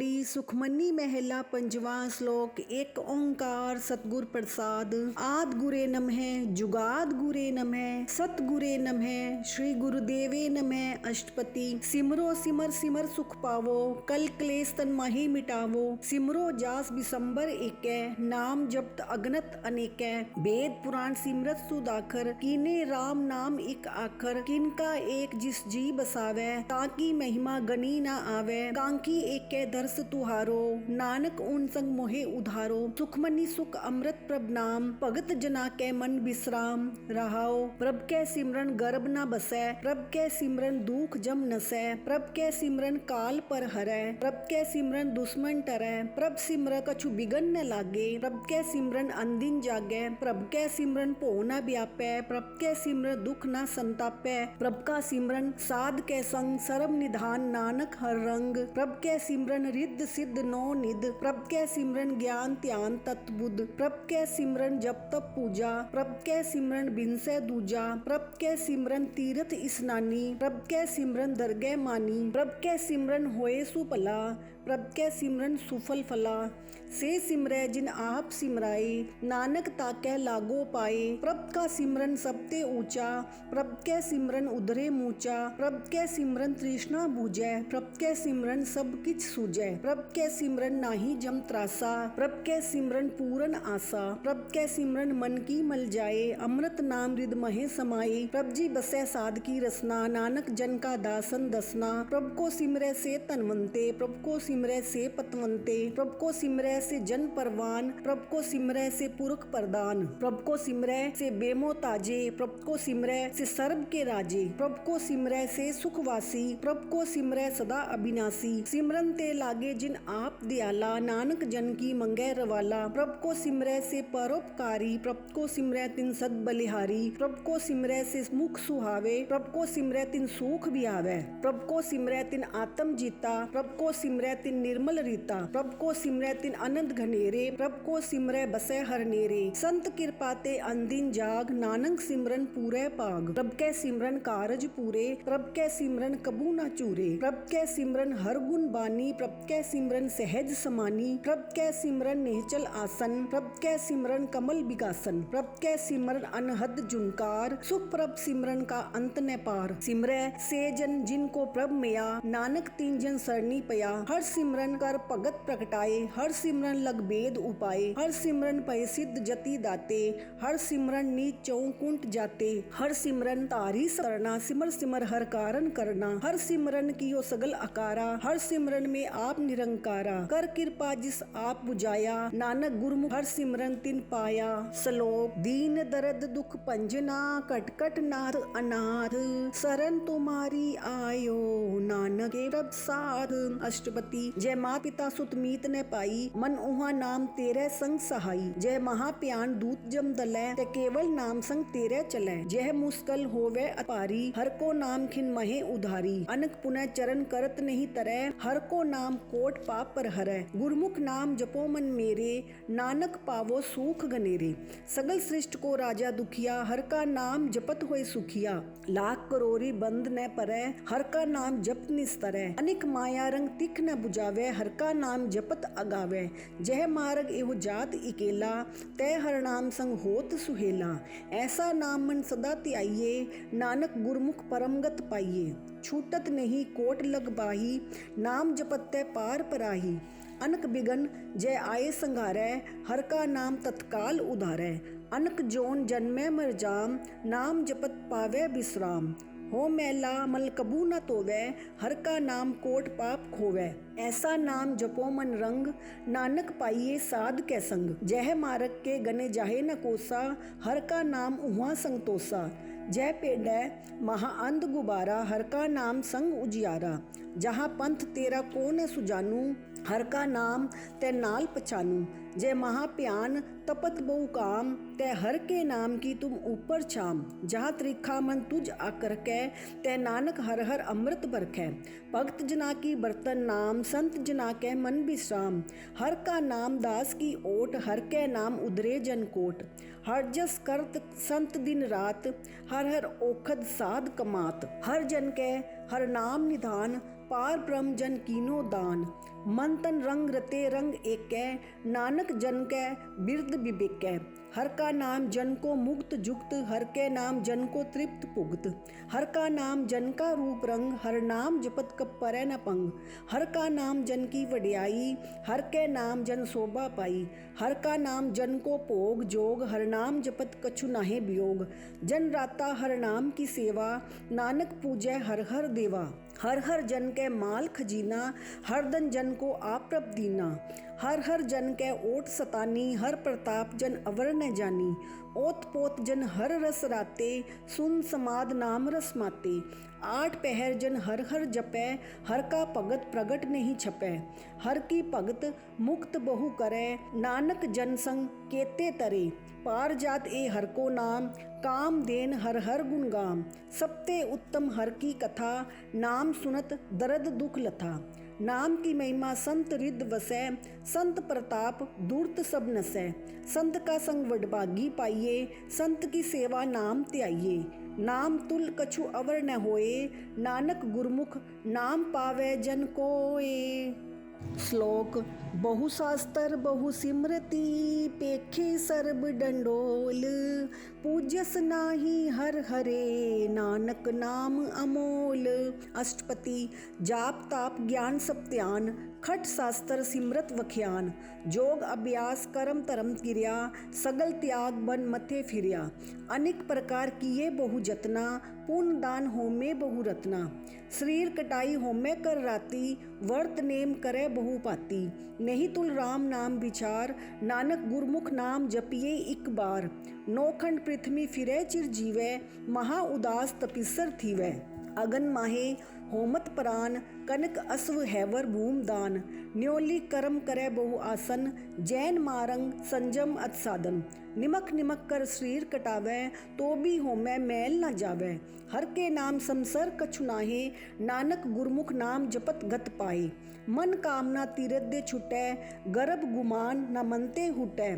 जोड़ी सुखमनी महला पंजवा श्लोक। एक ओंकार सतगुर प्रसाद। आद गुरे नमः, जुगाद गुरे नमः, सतगुरे नमः, श्री गुरुदेवे नमः। अष्टपति। सिमरो सिमर सिमर सुख पावो, कल क्लेश तन माही मिटावो। सिमरो जास बिसंबर एकै, नाम जपत अगनत अनेकै। वेद पुराण सिमरत सुदाखर, कीने राम नाम एक आखर। किनका एक जिस जी बसावै, ताकी महिमा गनी ना आवे। कांकी एकै दर्श तुहारो, नानक उन संग मोहे उधारो। सुखमनी सुख अमृत प्रभ नाम, भगत जना कै मन विश्राम। रहाओ प्रभ कै सिमरन गर्भ न बसै, प्रभ कै सिमरन दुख जम नसै। प्रभ कै सिमरन काल पर हरै, प्रभ कै सिमरन दुश्मन टरै। प्रभ सिमर कछु बिगन न लागे, प्रभ कै सिमरन अंदिन जागै। प्रभ कै सिमरन भो न व्यापै, प्रभ कै सिमरन दुख न संतापै। प्रभ का सिमरन साध कै संग, सर्व निधान नानक हर रंग। प्रभ कै सिमरन रिद्ध सिद्ध नौ निध, प्रभ कै सिमरन ज्ञान ध्यान तत् बुध। प्रभ कै सिमरन जप तप पूजा, प्रभ कै सिमरन बिनसै दूजा। प्रभ कै सिमरन तीरथ स्नानी, प्रभ कै सिमरन दरगह मानी। प्रभ कै सिमरन होए सुभला, प्रभ कै सिमरन सुफल फला। से सिमरै जिन आप सिमराए, नानक ताकै लागो पाए। प्रभ का सिमरन सबते ऊंचा, प्रभ कै सिमरन उधरे मूचा। प्रभ कै सिमरन तृष्णा बूझै, प्रभ कै सिमरन सब किछ सूझै। प्रभ कै सिमरन नाही जम त्रासा, प्रभ कै सिमरन पूरन आसा। प्रभ कै सिमरन मन की मल जाए, अमृत नाम हृद महे समाए। प्रभ जी बसै साध की रसना, नानक जन का दासन दसना। प्रभ को सिमरै से तनवंते, प्रभ को सिमरै से पतवंते। प्रभ को सिमरै से जन परवान, प्रभ को सिमरै से पुरख प्रदान। प्रभ को सिमरै से बेमो ताजे, प्रभ को सिमरै से सर्व के राजे। प्रभ को सिमरै से सुखवासी, प्रभ को सिमरै सदा अविनाशी। सिमरन ते लागे जिन आप दयाला, नानक जन की मंगै रवाला। प्रभ को सिमरै से परोपकारी, प्रभ को सिमरै तिन सद बलिहारी। प्रभ को सिमरै से मुख सुहावे, प्रभ को सिमरै तिन सुख भी आवे। प्रभ को सिमरै तिन आत्म जीता, प्रभ को सिमरै तिन निर्मल रीता। प्रभ को सिमरै तिन आनंद घनेरे, प्रभ को सिमरै बसै हर नेरे। संत कृपा ते अंदिन जाग, नानक सिमरन पूरै पाग। प्रभ कै सिमरन कारज पूरे, प्रभ कै सिमरन कबू न चूरे। प्रभ कै सिमरन हर गुण बानी, प्रभ कै सिमरन सहज समानी। प्रभ कै सिमरन निहचल आसन, प्रभ कै सिमरन कमल विगासन। प्रभ कै सिमरन अनहद जुनकार, सुख प्रभ सिमरन का अंत न पार। सिमरै से जन जिनको प्रभ मिया, नानक तीन जन सरनी पया। हर सिमरन कर भगत प्रगटाए, हर सिमरन लग बेद उपाय। हर सिमरन पय सिद्ध जति दाते, हर सिमरन नीच चौकुंट जाते। हर सिमरन तारी सरना, सिमर सिमर हर कारण करना। हर सिमरन कियो सगल आकारा, हर सिमरन में आप निरंकारा। कर कृपा जिस आप बुझाया, नानक गुरमुख हर सिमरन तिन पाया। श्लोक। दीन दर्द दुख पंजना, कट कट नाथ अनाथ। शरण तुम्हारी आयो, नानक के प्रभ साथ। अष्टपति। जय माता पिता सुत मीत न पाई, मन उहा नाम तेरे संग सहाई। जय महाप्यान दूत जम दलै, ते केवल नाम संग तेरे चलै। जय मुश्किल होवे अपारी, हर को नाम खिन महे उधारी। अनक पुनः चरण करत नहीं तरै, हर को नाम कोट पाप पर हरै। गुरमुख नाम जपो मन मेरे, नानक पावो सुख गनेरे। सगल सृष्ट को राजा दुखिया, हर का नाम जपत होए सुखिया। लाख करोरी बंद न परै, हर का नाम जपत निस्तरै। अनिक माया रंग तिख न बुझावे, हर का नाम जपत अगावे। जह मार्ग एहो जात इकेला, तय हर नाम संग होत सुहेला। ऐसा नाम मन सदा त्याइये, नानक गुरमुख परमगत पाइये। छूटत नहीं कोट लग बाही, नाम जपत तै पार पराही। अनक बिगन जय आए संघारै, हर का नाम तत्काल उधारै। अनक जोन जन्मै मर जाम, नाम जपत पावै विश्राम। हो मैला मल कबू न तोवै, हर का नाम कोट पाप खोवै। ऐसा नाम जपो मन रंग, नानक पाइये साध कै संग। जह मार्ग के गने जाहे न कोसा, हर का नाम उहाँ संग तोसा। जय पेड़ै महाअंध गुबारा, हर का नाम संग उजियारा। जहाँ पंथ तेरा को न सुजानू, हर का नाम तै नाल पछानू। जय महाप्यान तपत बहु काम, तै हर के नाम की तुम ऊपर छाम। जहाँ त्रिखा मन तुझ आकर कै, तै नानक हर हर अमृत बरखै। भक्त जना की बर्तन नाम, संत जना कै मन विश्राम। हर का नाम दास की ओट, हर कै नाम उधरे जन कोट। हर जस करत संत दिन रात, हर हर ओखद साध कमात। हर जन कै हर नाम निधान, पार ब्रह्म जन कीनो दान। मन तन रंग रते रंग एकै, नानक जन कै बिरद विवेकै। हर का नाम जन को मुक्त जुक्त, हर के नाम जन को तृप्त पुगत। हर का नाम जन का रूप रंग, हर नाम जपत कब परै न पंग। हर का नाम जन की वड्याई, हर के नाम जन शोभा पाई। हर का नाम जन को भोग जोग, हर नाम जपत कछु नाहे वियोग। जन राता हर नाम की सेवा, नानक पूजै हर हर देवा। हर हर जन कै माल खजीना, हर दन जन को आप दीना। हर हर जन कै ओट सतानी, हर प्रताप जन अवर न जानी। ओत पोत जन हर रस राते, सुन समाद नाम रस माते। आठ पहर जन हर हर जपै, हर का भगत प्रगट नहीं छपै। हर की भगत मुक्त बहु करै, नानक जन संग केते तरे। पार जात ए हर को नाम, काम देन हर हर गुण गाम। सबते उत्तम हर की कथा, नाम सुनत दर्द दुख लथा। नाम की महिमा संत रिद वसै, संत प्रताप दूरत सब नसै। संत का संग वडभागी पाइये, संत की सेवा नाम त्याइये। नाम तुल कछु अवर न होए, नानक गुरमुख नाम पावै जन कोए। श्लोक। बहु शास्त्र बहु सिमरति, पेखे सर्ब डंडोल। पूज्यस नाही हर हरे, नानक नाम अमोल। अष्टपति। जाप ताप ज्ञान सब ध्यान, खट शास्त्र सिमरत वख्यान। जोग अभ्यास कर्म धर्म क्रिया, सगल त्याग बन मथे फिरिया। अनेक प्रकार किए बहु जतना, पुण्य दान होमे बहु रत्ना। शरीर कटाई होमे कर राती, वर्त नेम करे बहु पाती। नहीं तुल राम नाम विचार, नानक गुरमुख नाम जपिए इक बार। नौखंड पृथ्वी फिरे चिर जीवै, महा उदास तपिसर थीवै। अगन माहे होमत प्राण, कनक अस्व हैवर भूम दान। न्योली कर्म करे बहु आसन, जैन मारंग संजम अत साधन। निमक निमक कर शरीर कटावै, तो भी होमै मैल न जावै। हर के नाम समसर कछु नाहे, नानक गुरमुख नाम जपत गत पाए। मन कामना तीरथ दे छुटै, गर्भ गुमान न मनते हुटै।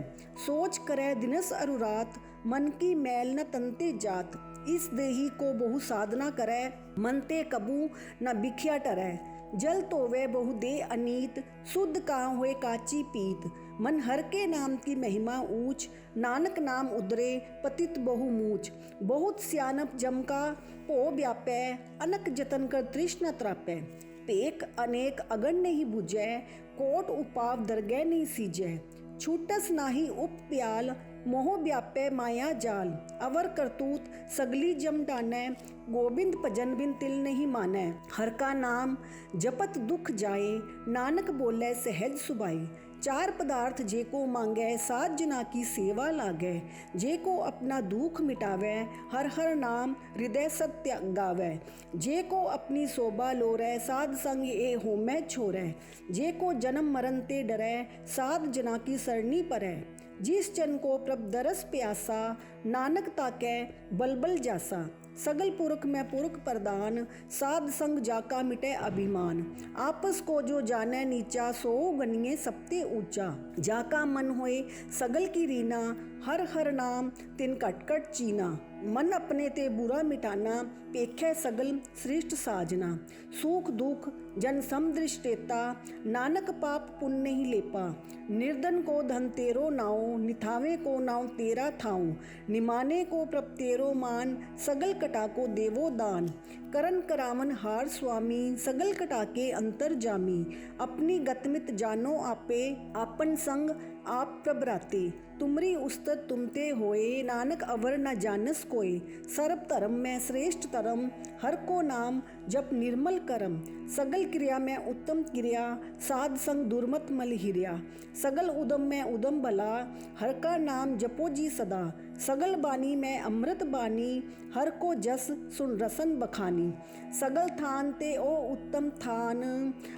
सोच करे दिनस अरुरात, मन की मैल न तनते जात। इस देही को बहु साधना करै, मनते कबू न बिख्या टरै। जल तोवे बहु दे अनीत, शुद्ध काँ हुए काची पीत। मन हर के नाम की महिमा ऊंच, नानक नाम उदरे पतित बहु मूच। बहुत सियानप जम का भो व्यापै, अनक जतन कर तृष्णा त्रापै। पेक अनेक अगन नहीं बुझै, कोट उपाव दरगह नहीं सीजै। छूटस नाही उप प्याल, मोह व्यापै माया जाल। अवर करतूत सगली जम डानै, गोबिंद भजन बिन तिल नहीं मानै। हर का नाम जपत दुख जाए, नानक बोले सहज सुभाई। चार पदार्थ जे को मांगै, सात जना की सेवा लागै। जे को अपना दुख मिटावै, हर हर नाम हृदय सत्य गावै। जे को अपनी शोभा लोरै, साध संग ए होमै छोरै। जे को जन्म मरण ते डरै, साध जना की सरनी परै। जिस जन को प्रभ दरस प्यासा, नानक ताकै बलबल जासा। सगल पुरख में पुरख प्रदान, साध संग जाका मिटे अभिमान। आपस को जो जाने नीचा, सो गनिए सबते ऊंचा। जाका मन होए सगल की रीना, हर हर नाम तिन कट कट चीना। मन अपने ते बुरा मिटाना, पेखै सगल श्रेष्ठ साजना। सुख दुख जन समदृष्टेता, नानक पाप पुण्य नहीं लेपा। निर्धन को धन तेरो नाओ, निथावे को नाव तेरा थाऊ। निमाने को प्रभ तेरो मान, सगल कटा को देवो दान। करन करावन हार स्वामी, सगल कटा के अंतर जामी। अपनी गतमित जानो आपे, आपन संग आप प्रभराते। तुमरी उस्तत तुमते होए, नानक अवर न जानस कोय। सर्व धर्म में श्रेष्ठ धर्म, हर को नाम जप निर्मल करम। सगल क्रिया में उत्तम क्रिया, साध संग दुर्मत मल हिरिया। सगल उदम में उदम भला, हर का नाम जपो जी सदा। सगल बानी में अमृत बानी, हर को जस सुन रसन बखानी। सगल थान ते ओ उत्तम थान,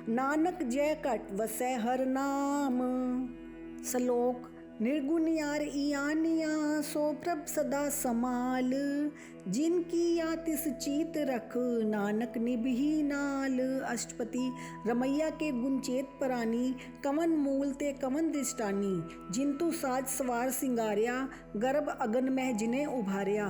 नानक जय कट वसै हर नाम। श्लोक। निर्गुण यार इयानिया, सो प्रभ सदा समाल। जिनकी या तिस चीत रख, नानक निभही नाल। अष्टपति रमैया के गुण चेत परानी, कवन मूल ते कवन दृष्टानी। जिंतु साज सवार सिंगारिया, गर्भ अगन में जिन्हें उभारिया।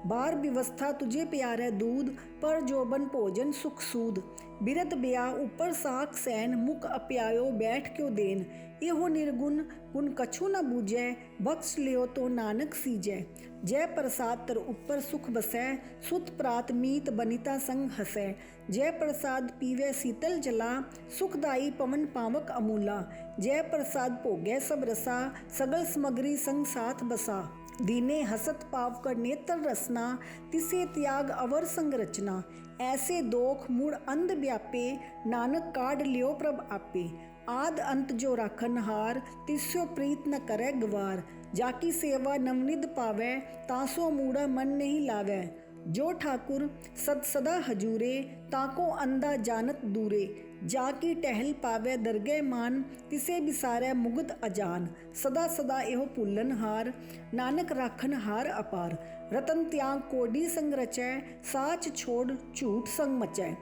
बार व्यवस्था तुझे प्यारे दूध, पर जोबन भोजन सुख सूद। बिरत ब्या ऊपर साख सैन, मुख अप्यायो बैठ क्यों देन। एहो निर्गुण गुण कछु न बूझै, बख्श लियो तो नानक सीजै। जय प्रसाद तर ऊपर सुख बसै, सुत प्रात मीत बनिता संग हसै। जय प्रसाद पीवै शीतल जला, सुखदाई पवन पावक अमूला। जय प्रसाद भोगै सब रसा, सगल समग्री संग साथ बसा। दीने हसत पाव कर नेत्र रसना, तिसे त्याग अवर संग रचना। ऐसे दोख मूड़ अंध व्यापे, नानक काढ़ लियो प्रभ आपे। आद अंत जो राखन हार, तिस्यो प्रीत न करे गवार। जाकी सेवा नवनिध पावै, तासो मूड़ा मन नहीं लावै। जो ठाकुर सद सदा हजूरे, ताको अंधा जानत दूरे। जाकी टहल पावै दरगह मान, तिसे बिसारै मुग्ध अजान। सदा सदा एहो भुल्लन हार, नानक राखन हार अपार। रतन त्याग कोडी संग रचै, साच छोड़ झूठ संग मचै।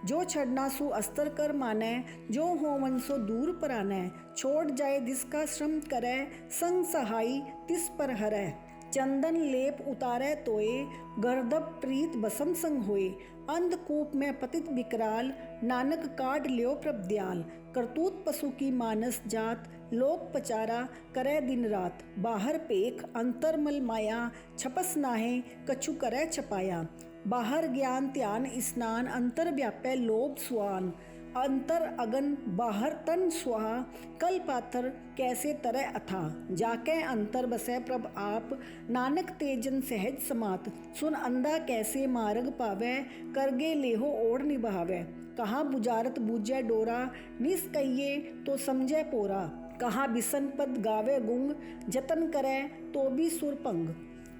जो छड़ना सो अस्तर कर मानै, जो होवन सो दूर परानै। छोड़ जाए जिसका श्रम करै, संग सहाई तिस पर हरै। चंदन लेप उतारै तोए, गर्दभ प्रीत बसम संग होए। अंधकूप में पतित विकराल, नानक काढ़ लियो प्रभ दयाल। करतूत पशु की मानस जात, लोक पचारा करे दिन रात। बाहर पेख अंतर मल माया, छपस नाहे कछु करे छपाया। बाहर ज्ञान ध्यान स्नान, अंतर व्यापै लोभ सुआन। अंतर अगन बाहर तन सुहा, कल पाथर कैसे तरह अथा। जाके अंतर बसै प्रभ आप, नानक तेजन सहज समात। सुन अंधा कैसे मार्ग पावै, करगे लेहो ओढ़ निभावै। कहाँ बुझारत बूझै डोरा, निस कहिए तो समझै पोरा। कहाँ बिसन पद गावे गुंग, जतन करे तो भी सुर भंग।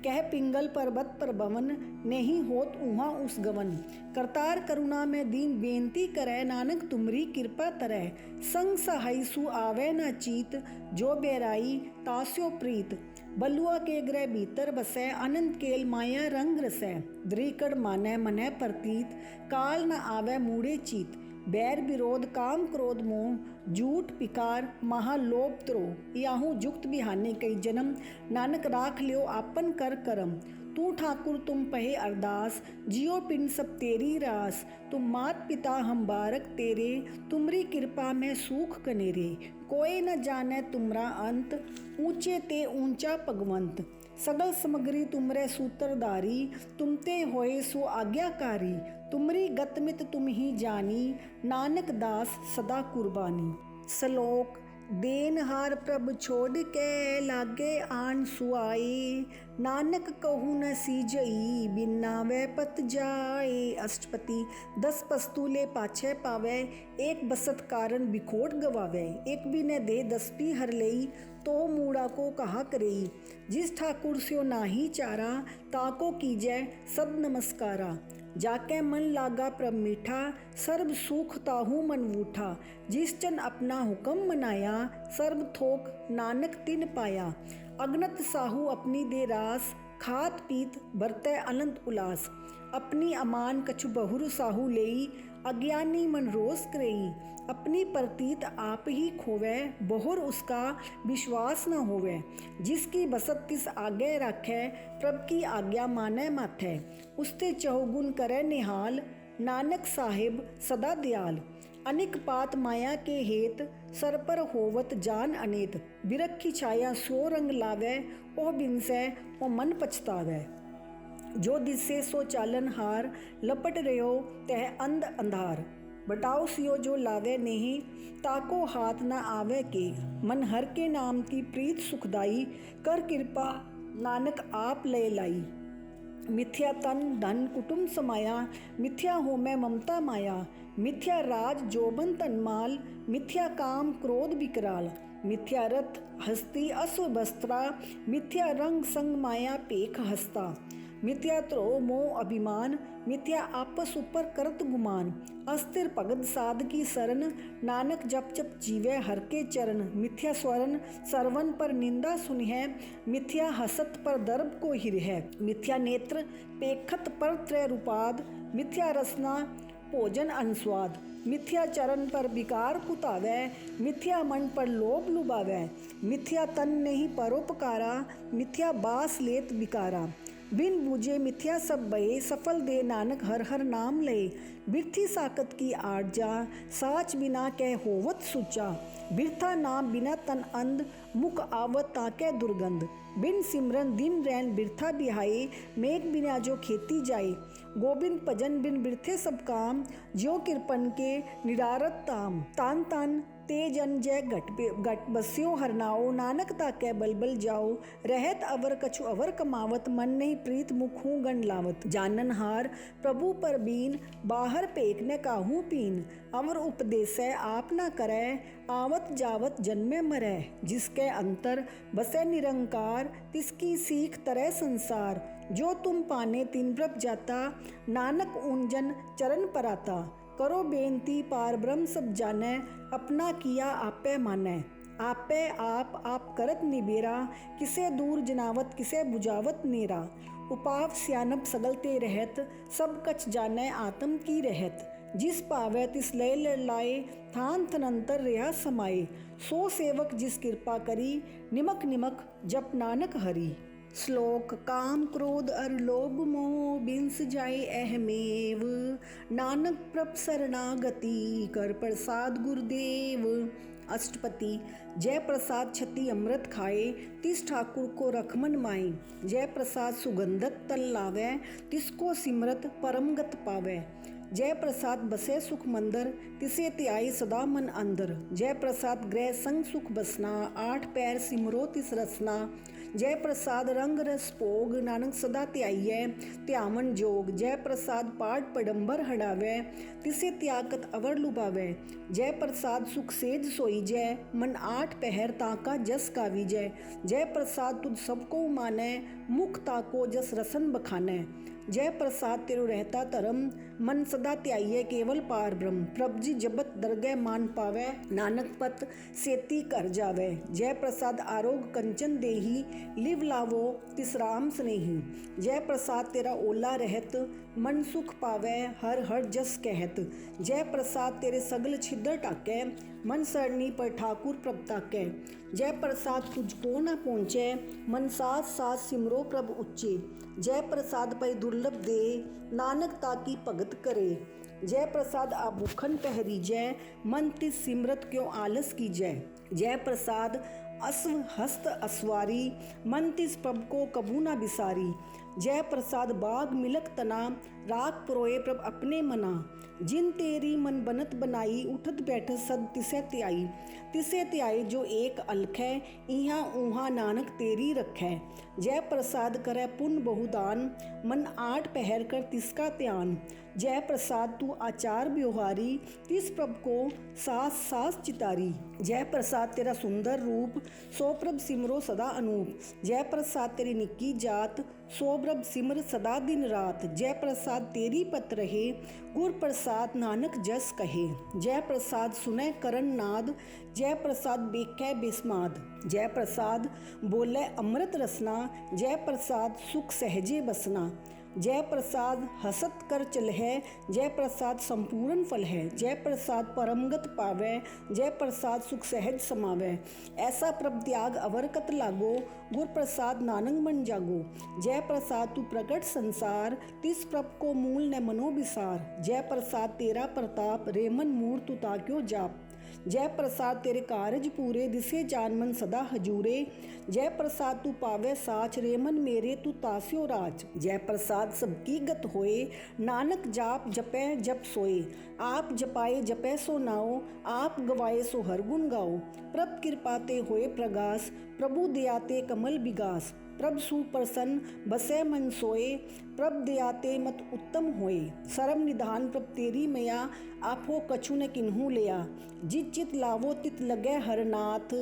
कह पिंगल पर्वत पर बवन, नहीं होत उहाँ उस गवन। करतार करुणा में दीन बेनती करे, नानक तुमरी कृपा तरह। संग सहाई सु आवे न चीत, जो बेराई तास्यो प्रीत। बलुआ के ग्रह भीतर बसै, अनंत केल माया रंग रसै। द्रिकड़ मानै मनै प्रतीत, काल न आवे मूढ़े चीत। बैर विरोध काम क्रोध मोह, झूठ पिकार महालोभ त्रोह। याहू जुक्त बिहाने कई जन्म, नानक राख लियो आपन कर करम। तू ठाकुर तुम पहे अरदास, जियो पिन सब तेरी रास। तुम मात पिता हम बारक तेरे, तुमरी कृपा में सूख कनेरे। कोई न जाने तुमरा अंत, ऊंचे ते ऊंचा भगवंत। सगल समग्री तुमरे सूत्रधारी, तुमते होए सो आज्ञाकारी। तुमरी गतमित तुम ही जानी, नानक दास सदा कुर्बानी। श्लोक देनहार प्रभ छोड़ के, लागे आन सुआए। नानक कहू न सीजई, बिना वे पत जाए। अष्टपति 10 पस्तूले पाछे पावे, एक बसत कारण बिखोट गवावे। एक भी न दे 10 भी हर लई, तो मूड़ा को कहा करई। जिस ठाकुर स्यो नाही चारा, ताको कीजै सद नमस्कारा। जाके मन लागा प्रभ मीठा, सर्व सुख ताहू मन वूठा। जिस जन अपना हुक्म मनाया, सर्व थोक नानक तिन पाया। अगनत साहू अपनी दे रास, खात पीत बरतै अनंत उलास। अपनी अमान कछु बहुर साहू लेई, अज्ञानी मन रोस करई। अपनी प्रतीत आप ही खोवै, बहुर उसका विश्वास न होवै। जिसकी बसत तिस आगे राखै, प्रभ की आज्ञा मानै माथै। उसते चहुगुण करे निहाल, नानक साहिब सदा दयाल। अनिक पात माया के हेत, सर पर होवत जान अनेत। बिरखी छाया सो रंग लावै, ओ बिनसै ओ मन पछतावै। जो दिसे सो चालन हार, लपट रहो तह अंध अंधार। बटाओ सियो जो लावे नहीं, ताको हाथ न आवे के। मन हर के नाम की प्रीत सुखदाई, कर कृपा नानक आप ले लाई। मिथ्या तन धन कुटुंब समाया, मिथ्या हो मैं ममता माया। मिथ्या राज जोबन तनमाल, मिथ्या काम क्रोध विकराल। मिथ्या रथ हस्ती अश्व बस्त्रा, मिथ्या रंग संग माया पेख हस्ता। मिथ्या त्रो मोह अभिमान, मिथ्या आपस ऊपर करत गुमान। अस्थिर भगत साध की शरण, नानक जप जप जीवे हर के चरण। मिथ्या स्वरण सरवन पर निंदा सुनिहै, मिथ्या हसत पर दर्भ को हिरहै। मिथ्या नेत्र पेखत पर त्रय रूपाद, मिथ्या रसना भोजन अनुस्वाद। मिथ्या चरण पर विकार कुतावै, मिथ्या मन पर लोभ लुभावै। मिथ्या तन नहीं परोपकारा, मिथ्या बास लेत विकारा। बिन बूझे मिथ्या सब बहे, सफल दे नानक हर हर नाम लए। बिरथी साकत की आट जा, साच बिना कह होवत सुचा। बिरथा नाम बिना तन अंध, मुख आवत ताके दुर्गंध। बिन सिमरन दिन रैन बिरथा बिहाए, मेघ बिना जो खेती जाए। गोविंद भजन बिन बिरथे सब काम, ज्यो कृपन के निरारत ताम। तान तान ते जन जय घट बस्यो हर नाओ, नानक ताकै बल बल जाओ। रहत अवर कछु अवर कमावत, मन नहीं प्रीत मुख हूँ गण लावत। जानन हार प्रभु पर बीन, बाहर पेक न काहू पीन। अवर उपदेसै आप न करै, आवत जावत जन्मे मरै। जिसके अंतर बसै निरंकार, तिसकी सीख तरह संसार। जो तुम पाने तिन ब्रह्म जाता, नानक उन जन चरण पराता। करो बेनती पार ब्रह्म सब जानै, अपना किया आपे मानै। आपे आप करत निबेरा, किसे दूर जनावत किसे बुझावत नेरा। उपाव सियानप सगलते रहत, सब कछ जानै आत्म की रहत। जिस पावै तिस लय लड़लाए, थान थनंतर रहा समाए। सो सेवक जिस कृपा करी, निमक निमक जप नानक हरि। श्लोक काम क्रोध अर लोभ मोह, बिंस जाए अहमेव। नानक प्रभ शरणागति, कर प्रसाद गुरुदेव। अष्टपति जय प्रसाद छति अमृत खाए, तिस ठाकुर को रखमन माए। जय प्रसाद सुगंधक तल लावै, तिसको सिमरत परमगत पावै। जय प्रसाद बसे सुख मंदर, तिसे त्याई सदा मन अंदर। जय प्रसाद ग्रह संग सुख बसना, आठ पैर सिमरो तिस रसना। जय प्रसाद रंग रस भोग, नानक सदा त्याइयै त्यावन जोग। जय प्रसाद पाठ पडंबर हड़ावै, तिसे त्यागत अवर लुभावै। जय प्रसाद सुख सेज सोई जय, मन आठ पहर ताका जस गावी जय। जय प्रसाद तुझ सबको मानै, मुख ताको जस रसन बखानै। जय प्रसाद तेरो रहता धर्म, मन सदा त्याइयै केवल पार ब्रह्म। प्रभ जी जबत दरगह मान पावै, नानक पत सेती कर जावै। जय प्रसाद आरोग कंचन देही, लिव लावो तिस राम स्नेही। जय प्रसाद तेरा ओला रहत, मन सुख पावै हर हर जस कहत। जय प्रसाद तेरे सगल छिद्र टाकै, मन सरनी पर ठाकुर प्रभ ताकै। जय प्रसाद तुझको न पहुँचै, मन साथ साथ सिमरो प्रभ उच्चे। जय प्रसाद पै दुर्लभ दे, नानक ताकी भगत करे। जय प्रसाद आभूखन पहरीजै, मन तिस सिमरत क्यों आलस कीजै। जय प्रसाद अश्व हस्त अस्वारी, मन तिस प्रभ को कबू न बिसारी। जय प्रसाद बाग मिलक तना, राख परोए प्रभ अपने मना। जिन तेरी मन बनत बनाई, उठत बैठत सद तिसे त्याई। तिसे त्याई जो एक अलख है, इहाँ ऊहाँ नानक तेरी रखै। जय प्रसाद करे पुण्य बहुदान, मन आठ पहर कर तिसका ध्यान। जय प्रसाद तू आचार व्यवहारी, तिस प्रभ को सास सास चितारी। जय प्रसाद तेरा सुंदर रूप, सो प्रभ सिमरो सदा अनूप। जय प्रसाद तेरी निक्की जात, सो प्रभ सिमर सदा दिन रात। जय प्रसाद तेरी पत रहे, गुर प्रसाद नानक जस कहे। जय प्रसाद सुनै करन नाद, जय प्रसाद बेकै बेस्माद। जय प्रसाद बोले अमृत रसना, जय प्रसाद सुख सहजे बसना। जय प्रसाद हसत कर चलहै, जय प्रसाद संपूर्ण फल है। जय प्रसाद परमगत पावै, जय प्रसाद सुख सहज समावै। ऐसा प्रभ त्याग अवर कत लागो, गुर प्रसाद नानक मन जागो। जय प्रसाद तू प्रगट संसार, तिस प्रभ को मूल न मनो विसार। जय प्रसाद तेरा प्रताप, रे मन मूर तू ताक्यो जाप। जय प्रसाद तेरे कारज पूरे, दिसे जान मन सदा हजूरे। जय प्रसाद तू पावे साच, रे मन मेरे तू तास्यो राज। जय प्रसाद सबकी गत होए, नानक जाप जपै जप सोए। आप जपाए जपै सो नाओ, आप गवाए सो हर गुण गाओ। प्रभ कृपा ते होए प्रगास, प्रभु दया ते कमल विगास। प्रभ सुप्रसन्न बसै मन सोए, प्रभ दया ते मत उत्तम होए। सरम निधान प्रभ तेरी मया, आपो कछु न किन्हू लिया। जित चित लावो तित लगै हर नाथ,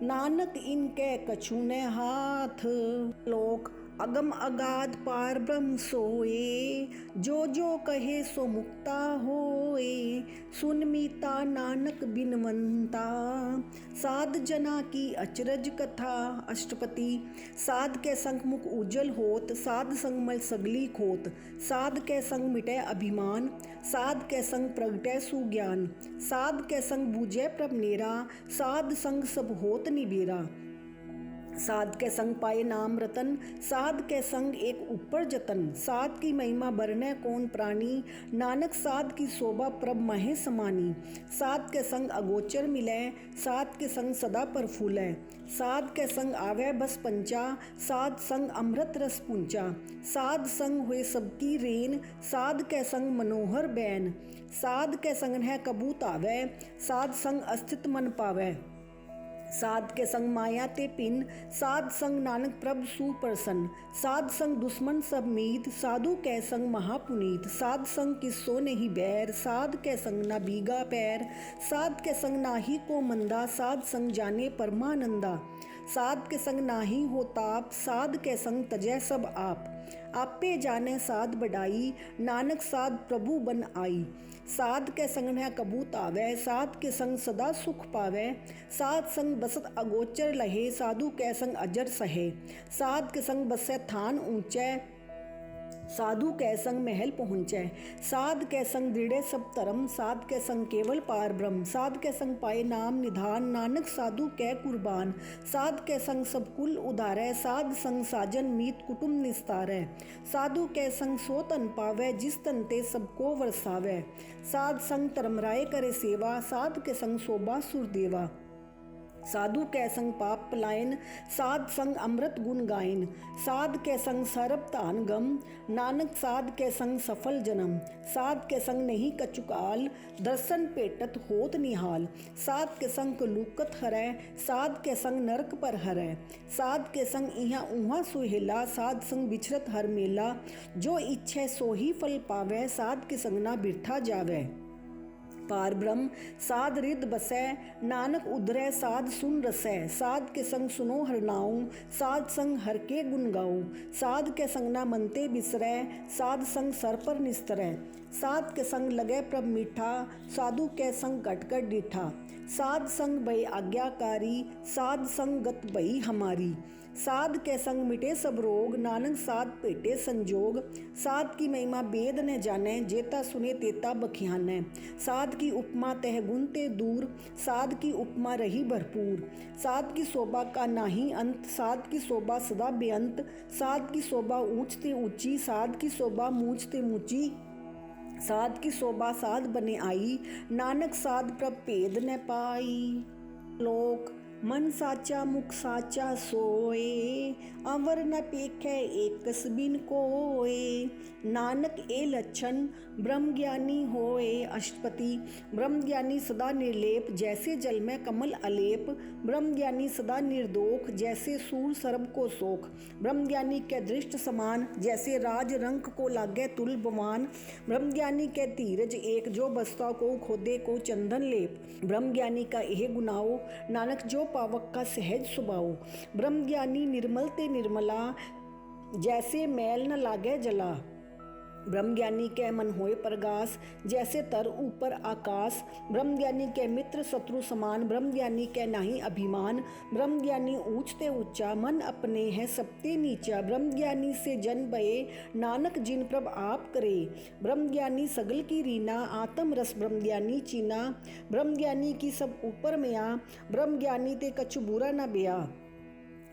नानक इनकै कछु न हाथ। लोक अगम अगाध पार ब्रह्म सोए, जो जो कहे सो मुक्ता होए। सुन मीता नानक बिनवंता, साध जना की अचरज कथा। अष्टपति। साध के संग मुख उज्जवल होत, साध संग मल सगली खोत। साध के संग मिटे अभिमान, साध के संग प्रगटै सुज्ञान। साध के संग बूझे प्रभ नेरा, साध संग सब होत निबेरा। साध के संग पाए नाम रतन, साध के संग एक ऊपर जतन। साध की महिमा बरने कौन प्राणी, नानक साध की शोभा प्रभ महे समानी। साध के संग अगोचर मिलै, साध के संग सदा प्रफुल्लै। साध के संग आवे बस पंचा, साध संग अमृत रस पूंचा। साध संग हुए सबकी रेन, साध के संग मनोहर बैन। साध के संग है कबूत आवे, साध संग अस्तित्व मन पावे। साध के संग माया ते पिन, साध संग नानक प्रभ सुप्रसन्न। साध संग दुश्मन सब मीत, साधु के संग महापुनीत। साध संग किसो नहीं बैर, साध के संग ना बीगा पैर। साध के संग नाही को मंदा, साध संग जाने परमानंदा। साध के संग नाही हो ताप, साध के संग तजै सब आप। आपे जाने साध बढ़ाई, नानक साध प्रभु बन आई। साध के संग है कबूत आवे, साध के संग सदा सुख पावे। साध संग बसत अगोचर लहे, साधु के संग अजर सहे। साध के संग बसे थान ऊंचे, साधु के संग महल पहुँचै। साध के संग दृढ़े सब धर्म, साध के संग केवल पार ब्रह्म। साध के संग पाए नाम निधान, नानक साधु कै कुर्बान। साध के संग सब कुल उधारै, साध संग साजन मीत कुटुंब निस्तारै। साधु के संग सो तन पावै, जिस तन ते सबको वरसावै। साध संग धर्मराय करे सेवा, साध के संग शोभा सुरदेवा। साधु के संग पाप पलायन, साध संग अमृत गुण गायन। साध के संग सरब धान गम, नानक साध के संग सफल जन्म। साध के संग नहीं कचुकाल, दर्शन पेटत होत निहाल। साध के संग कलूकत हरै, साध के संग नरक पर हरै। साध के संग इहाँ उहाँ सुहेला, साध संग बिछरत हर मेला। जो इच्छै सो ही फल पावै, साध के संग ना बिरथा जावै। पार ब्रह्म साध रिद बसै, नानक उधरै साध सुन रसै। साध के संग सुनो हर नाऊ, साध संग हर के गुण गाऊं। साध के संग ना मनते बिसरै, साध संग सर पर निस्तरै। साध के संग लगे प्रभ मीठा, साधु के संग घट घट डीठा। साध संग भई आज्ञाकारी, साध संग गत भई हमारी। साध के संग मिटे सब रोग, नानक साध भेटे संजोग। साध की महिमा वेद न जानै, जेता सुने तेता बखियानै। साध की उपमा तह गुण ते दूर, साध की उपमा रही भरपूर। साध की शोभा का नाही अंत, साध की शोभा सदा बेअंत। साध की शोभा ऊंच ते ऊंची, साध की शोभा मूंछ ते मूंची। साध की शोभा साध बने आई, नानक साध प्रभ भेद न पाई। लोक मन साचा मुख साचा सोए, अवर न पेखै एकस बिन कोए। नानक ए लक्षण ब्रह्म ज्ञानी होए। अष्टपति। ब्रह्म ज्ञानी सदा निर्लेप, जैसे जल में कमल अलेप। ब्रह्म ज्ञानी सदा निर्दोख, जैसे सूर सरब को सोख। ब्रह्म ज्ञानी के दृष्ट समान, जैसे राज रंक को लागे तुल बमान। ब्रह्म ज्ञानी के धीरज एक, जो बसता को खोदे को चंदन लेप। ब्रह्म ज्ञानी का यह गुनाओ, नानक जो पावक का सहज स्वभाव। ब्रह्म ज्ञानी निर्मल ते निर्मला, जैसे मैल न लागे जला। ब्रह्म ज्ञानी के मन होए प्रगास, जैसे तर ऊपर आकाश। ब्रह्म ज्ञानी के मित्र शत्रु समान, ब्रह्म ज्ञानी के नाही अभिमान। ब्रह्म ज्ञानी ऊंच ते ऊंचा, मन अपने है सबते नीचा। ब्रह्म ज्ञानी से जन भये, नानक जिन प्रभ आप करे। ब्रह्म ज्ञानी सगल की रीना, आत्म रस ब्रह्म ज्ञानी चीना। ब्रह्म ज्ञानी की सब ऊपर मिया, ब्रह्म ज्ञानी ते कछु बुरा न बिया।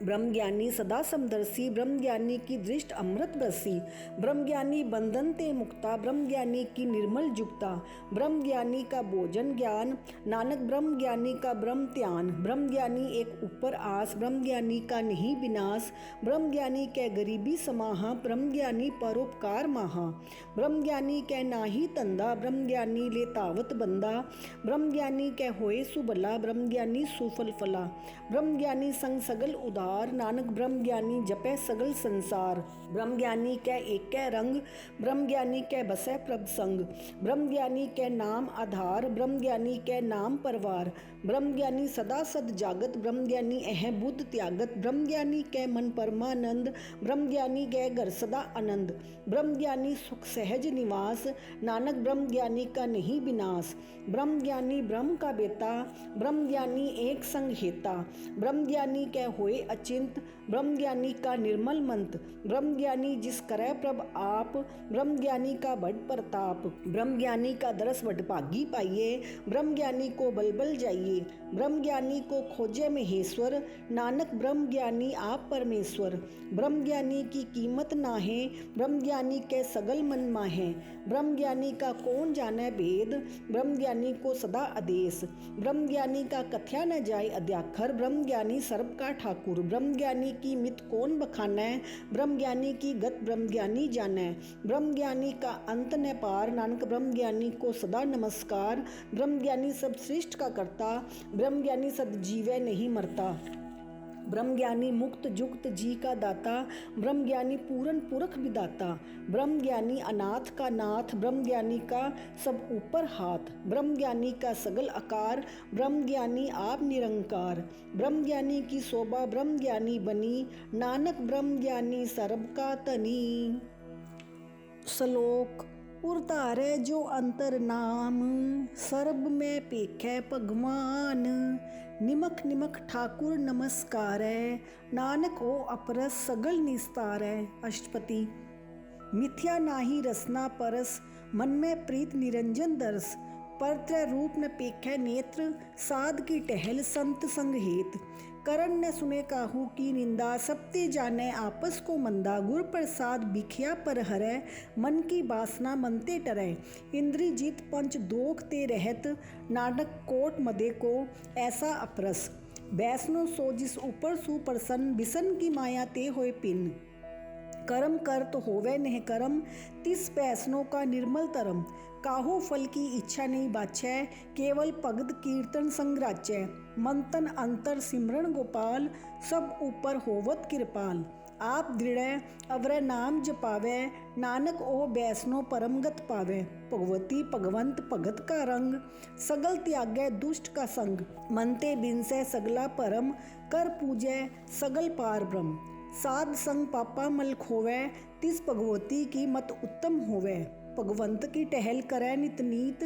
ब्रह्म ज्ञानी सदा समदर्शी, ब्रह्म ज्ञानी की दृष्ट अमृत बरसी। ब्रह्म ज्ञानी बंधन ते मुक्ता, ब्रह्म ज्ञानी की निर्मल जुक्ता। ब्रह्म ज्ञानी का भोजन ज्ञान, नानक ब्रह्म ज्ञानी का ब्रह्म ध्यान। ब्रह्म ज्ञानी एक ऊपर आस, ब्रह्म ज्ञानी का नहीं विनाश। ब्रह्म ज्ञानी के गरीबी समाहा, ब्रह्म ज्ञानी परोपकार माहा। ब्रह्म ज्ञानी के नाही तंदा, ब्रह्म ज्ञानी ले तावत बंदा। ब्रह्म ज्ञानी के होए सुभला, ब्रह्म ज्ञानी सुफल फला। ब्रह्म ज्ञानी संग सगल उदार, नानक ब्रह्म ज्ञानी जपै सगल संसार। ब्रह्म ज्ञानी कै एकै रंग, ब्रह्म ज्ञानी कै बसै प्रभ संग। ब्रह्म ज्ञानी कै नाम आधार, ब्रह्म ज्ञानी कै नाम परवार। ब्रह्म ज्ञानी सदा सद जागत, ब्रह्म ज्ञानी अह बुद्ध त्यागत, ब्रह्म ज्ञानी कै मन परमानंद, ब्रह्म ज्ञानी कै घर सदा आनंद, ब्रह्म ज्ञानी सुख सहज निवास, नानक ब्रह्म ज्ञानी का नहीं विनाश, ब्रह्म ज्ञानी ब्रह्म का बेटा, ब्रह्म ज्ञानी एक संग हेता, ब्रह्म ज्ञानी कै होए अचिंत, ब्रह्म ज्ञानी का निर्मल मंत, ब्रह्म ज्ञानी जिस करे प्रभ आप, ब्रह्म ज्ञानी का बड़ प्रताप, ब्रह्म ज्ञानी का दरस वडभागी पाइए, ब्रह्म ज्ञानी को बलबल जाइए, ब्रह्म ज्ञानी को खोजे महेश्वर, नानक ब्रह्म ज्ञानी आप परमेश्वर, ब्रह्म ज्ञानी की कीमत ना है, ब्रह्म ज्ञानी के सगल मन माहे, ब्रह्म ज्ञानी का कौन जाने भेद, ब्रह्म ज्ञानी को सदा आदेश, ब्रह्म ज्ञानी का कथ्या न जाए अध्याखर, ब्रह्म ज्ञानी सर्व का ठाकुर, ब्रह्म ज्ञानी की मित कौन बखानै, ब्रह्म ज्ञानी की गत ब्रह्म ज्ञानी जानै, ब्रह्म ज्ञानी का अंत न पार, नानक ब्रह्म ज्ञानी को सदा नमस्कार, ब्रह्म ज्ञानी सब सृष्ट का करता, ब्रह्म ज्ञानी सद जीवै नहीं मरता, ब्रह्म ज्ञानी मुक्त जुक्त जी का दाता, ब्रह्म ज्ञानी पूरन पुरख विदाता, ब्रह्म ज्ञानी अनाथ का नाथ, ब्रह्म ज्ञानी का सब ऊपर हाथ, ब्रह्म ज्ञानी का सगल आकार, ब्रह्म ज्ञानी आप निरंकार, ब्रह्म ज्ञानी की शोभा ब्रह्म ज्ञानी बनी, नानक ब्रह्म ज्ञानी सर्ब का तनी। श्लोक उरतारे जो अंतर नाम, सर्ब में पेखै भगवान, निमक निमक ठाकुर नमस्कार है, नानक ओ अपरस सगल निस्तार है। अष्टपति मिथ्या नाही रसना परस, मन में प्रीत निरंजन दरस, परत्र रूप न पेखै नेत्र, साध की टहल संत संग हेत, करण न सुने काहू की निंदा, सबते जाने आपस को मंदा, गुर प्रसाद बिखिया पर हरै, मन की बासना मनते टरै, इंद्री जीत पंच दोख ते रहत, नानक कोट मदे को ऐसा अपरस, बैसनो सो जिस ऊपर सुप्रसन्न, बिसन की माया ते होए पिन, कर्म कर तो होवे नह कर्म, तिस पैसनों का निर्मल तरम, काहू फल की इच्छा नहीं बाछै, केवल भगत कीर्तन संग राचै, मंतन अंतर सिमरन गोपाल, सब ऊपर होवत कृपाल, आप दृढ़ अवरै नाम जपावै, नानक ओ बैसनो परमगत पावै, भगवती भगवंत भगत का रंग, सगल त्यागै दुष्ट का संग, मनते बिनसै सगला परम, कर पूजै सगल पार ब्रह्म, साध संग पापा मल खोवै, तिस भगवती की मत उत्तम होवै, भगवंत की टहल करै नित नीत,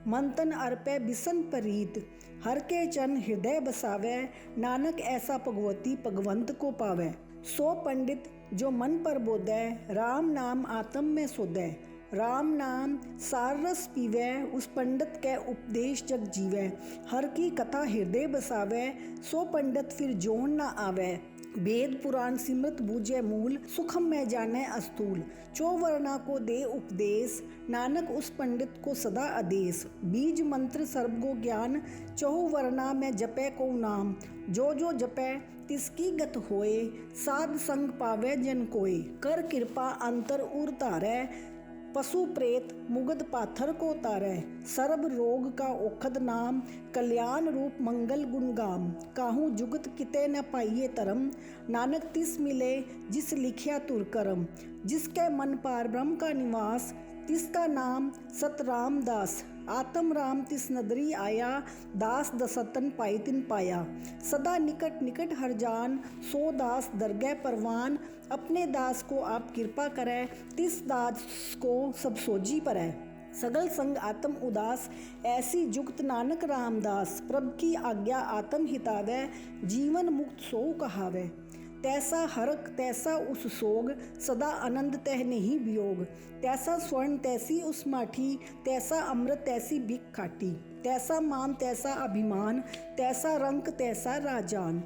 मंतन अर्पै बिसन परीत, हर के चन हृदय बसावै, नानक ऐसा भगवती भगवंत को पावै, सो पंडित जो मन पर बोधै, राम नाम आत्म में सोधै, राम नाम सार रस पीवै, उस पंडित कै उपदेश जग जीवै, हर की कथा हृदय बसावै, सो पंडित फिर जोन न आवै, वेद पुराण सिमृत बूझे मूल, सुखम में जाने अस्तूल, चौवर्णा को दे उपदेश, नानक उस पंडित को सदा आदेश, बीज मंत्र सर्वगो ज्ञान, चौवर्णा में जपै को नाम, जो जो जपै तिसकी गत होए, साध संग पावै जन कोय, कर कृपा अंतर उर तारै, पशु प्रेत मुगद पाथर को तारै, सर्ब रोग का औखद नाम, कल्याण रूप मंगल गुणगाम, काहू जुगत किते न पाइये तरम, नानक तिस मिले जिस लिखिया तुर करम, जिसके मन पार ब्रह्म का निवास, तिसका नाम सत रामदास, आत्म राम तिस नदरी आया, दास दसतन पाई तिन पाया, सदा निकट निकट हर जान, सो दास दरगह परवान, अपने दास को आप कृपा करै, तिस दास को सब सोजी परै, सगल संग आत्म उदास, ऐसी जुगत नानक रामदास, प्रभ की आज्ञा आत्म हितावै, जीवन मुक्त सो कहावै, तैसा हरक तैसा उस सोग, सदा आनंद तह नहीं वियोग, तैसा स्वर्ण तैसी उस माठी, तैसा अमृत तैसी बिक खाटी, तैसा मान तैसा अभिमान, तैसा रंक तैसा राजान,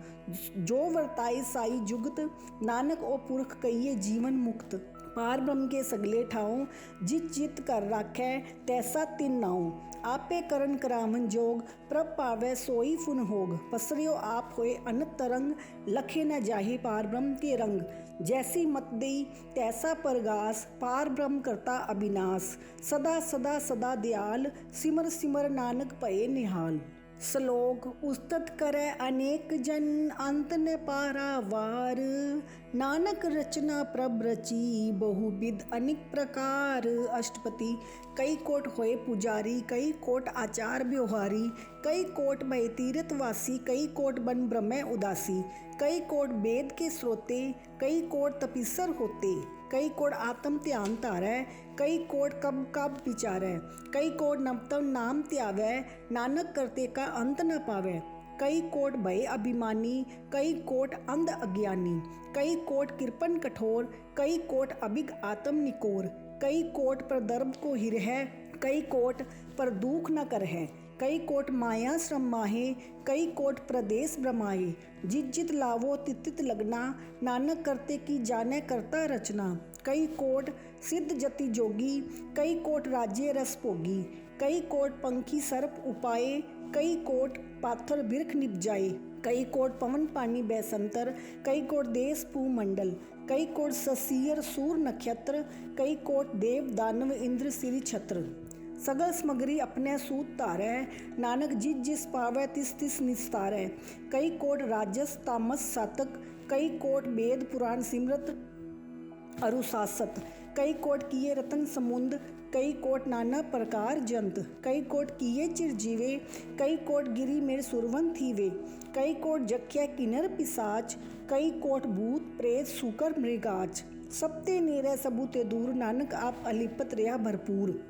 जो वर्ताई साई जुगत, नानक ओ पुरख कहिए जीवन मुक्त, पार ब्रह्म के सगले ठाऊं, जित चित कर राखै तैसा तिन नाऊं, आपे करन करावन जोग, प्रभ पावै सोई फुन होग, पसरियो आप होए अनंत तरंग, लखे न जाहि पार ब्रह्म के रंग, जैसी मत देई तैसा परगास, पार ब्रह्म करता अविनाश, सदा सदा सदा दयाल, सिमर सिमर नानक भये निहाल। श्लोक उस्तत करे अनेक जन अंत न पारावार। नानक रचना प्रभ रची बहुविध अनेक प्रकार। अष्टपति कई कोट होए पुजारी, कई कोट आचार व्यवहारी, कई कोट भय तीर्थवासी, कई कोट बन ब्रह्म उदासी, कई कोट वेद के श्रोते, कई कोट तपस्वर होते, कई कोट आत्म ध्यान तारै, कई कोट कब कब विचारै, कई कोट नवतम नाम त्यावै, नानक करते का अंत न पावै। कई कोट भय अभिमानी, कई कोट अंध अज्ञानी, कई कोट कृपण कठोर, कई कोट अभिग आत्म निकोर, कई कोट पर दर्भ को हिरह, कई कोट पर दुख न करह, कई कोट माया श्रम माहे, कई कोट प्रदेश ब्रह्माए। जित जित लावो तित तित लगना, नानक करते की जाने करता रचना। कई कोट सिद्ध जति जोगी, कई कोट राज्य रस भोगी, कई कोट पंखी सर्प उपाये, कई कोट पाथर बिरख निपजाए, कई कोट पवन पानी बैसंतर, कई कोट देश भूमंडल, कई कोट ससीर सूर नक्षत्र, कई कोट देव दानव इंद्र सिरि छत्र। सगल समगरी अपने सूत तारै, नानक जिस जिस पावै तिस तिस निस्तारै। कई कोट राजस तामस सातक, कई कोट वेद पुराण सिमरत अनुशासत, कई कोट किए रतन समुंद, कई कोट नाना प्रकार जंत, कई कोट किए चिरजीवे, कई कोट गिरी मेर सुरवन थीवे, कई कोट जख्या किन्नर पिसाच, कई कोट भूत प्रेत सूकर मृगाच। सबते नेरे सबूते दूर, नानक आप अलिपत रहा भरपूर।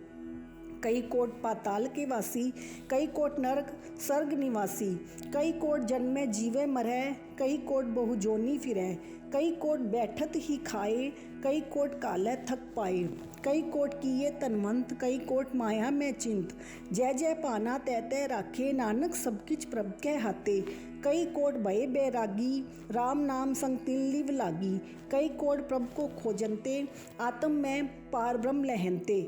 कई कोट पाताल के वासी, कई कोट नरक स्वर्ग निवासी, कई कोट जन्मे जीवे मरै, कई कोट बहु जोनी फिरै, कई कोट बैठत ही खाए, कई कोट काले थक पाए, कई कोट किए तनवंत, कई कोट माया में चिंत। जय जय पाना तै तै राखे, नानक सब किछ प्रभ कै हाथे। कई कोट भय बैरागी, राम नाम संग तिन लिव लागी, कई कोट प्रभ को खोजनते, आत्म में पार ब्रह्म लहनते।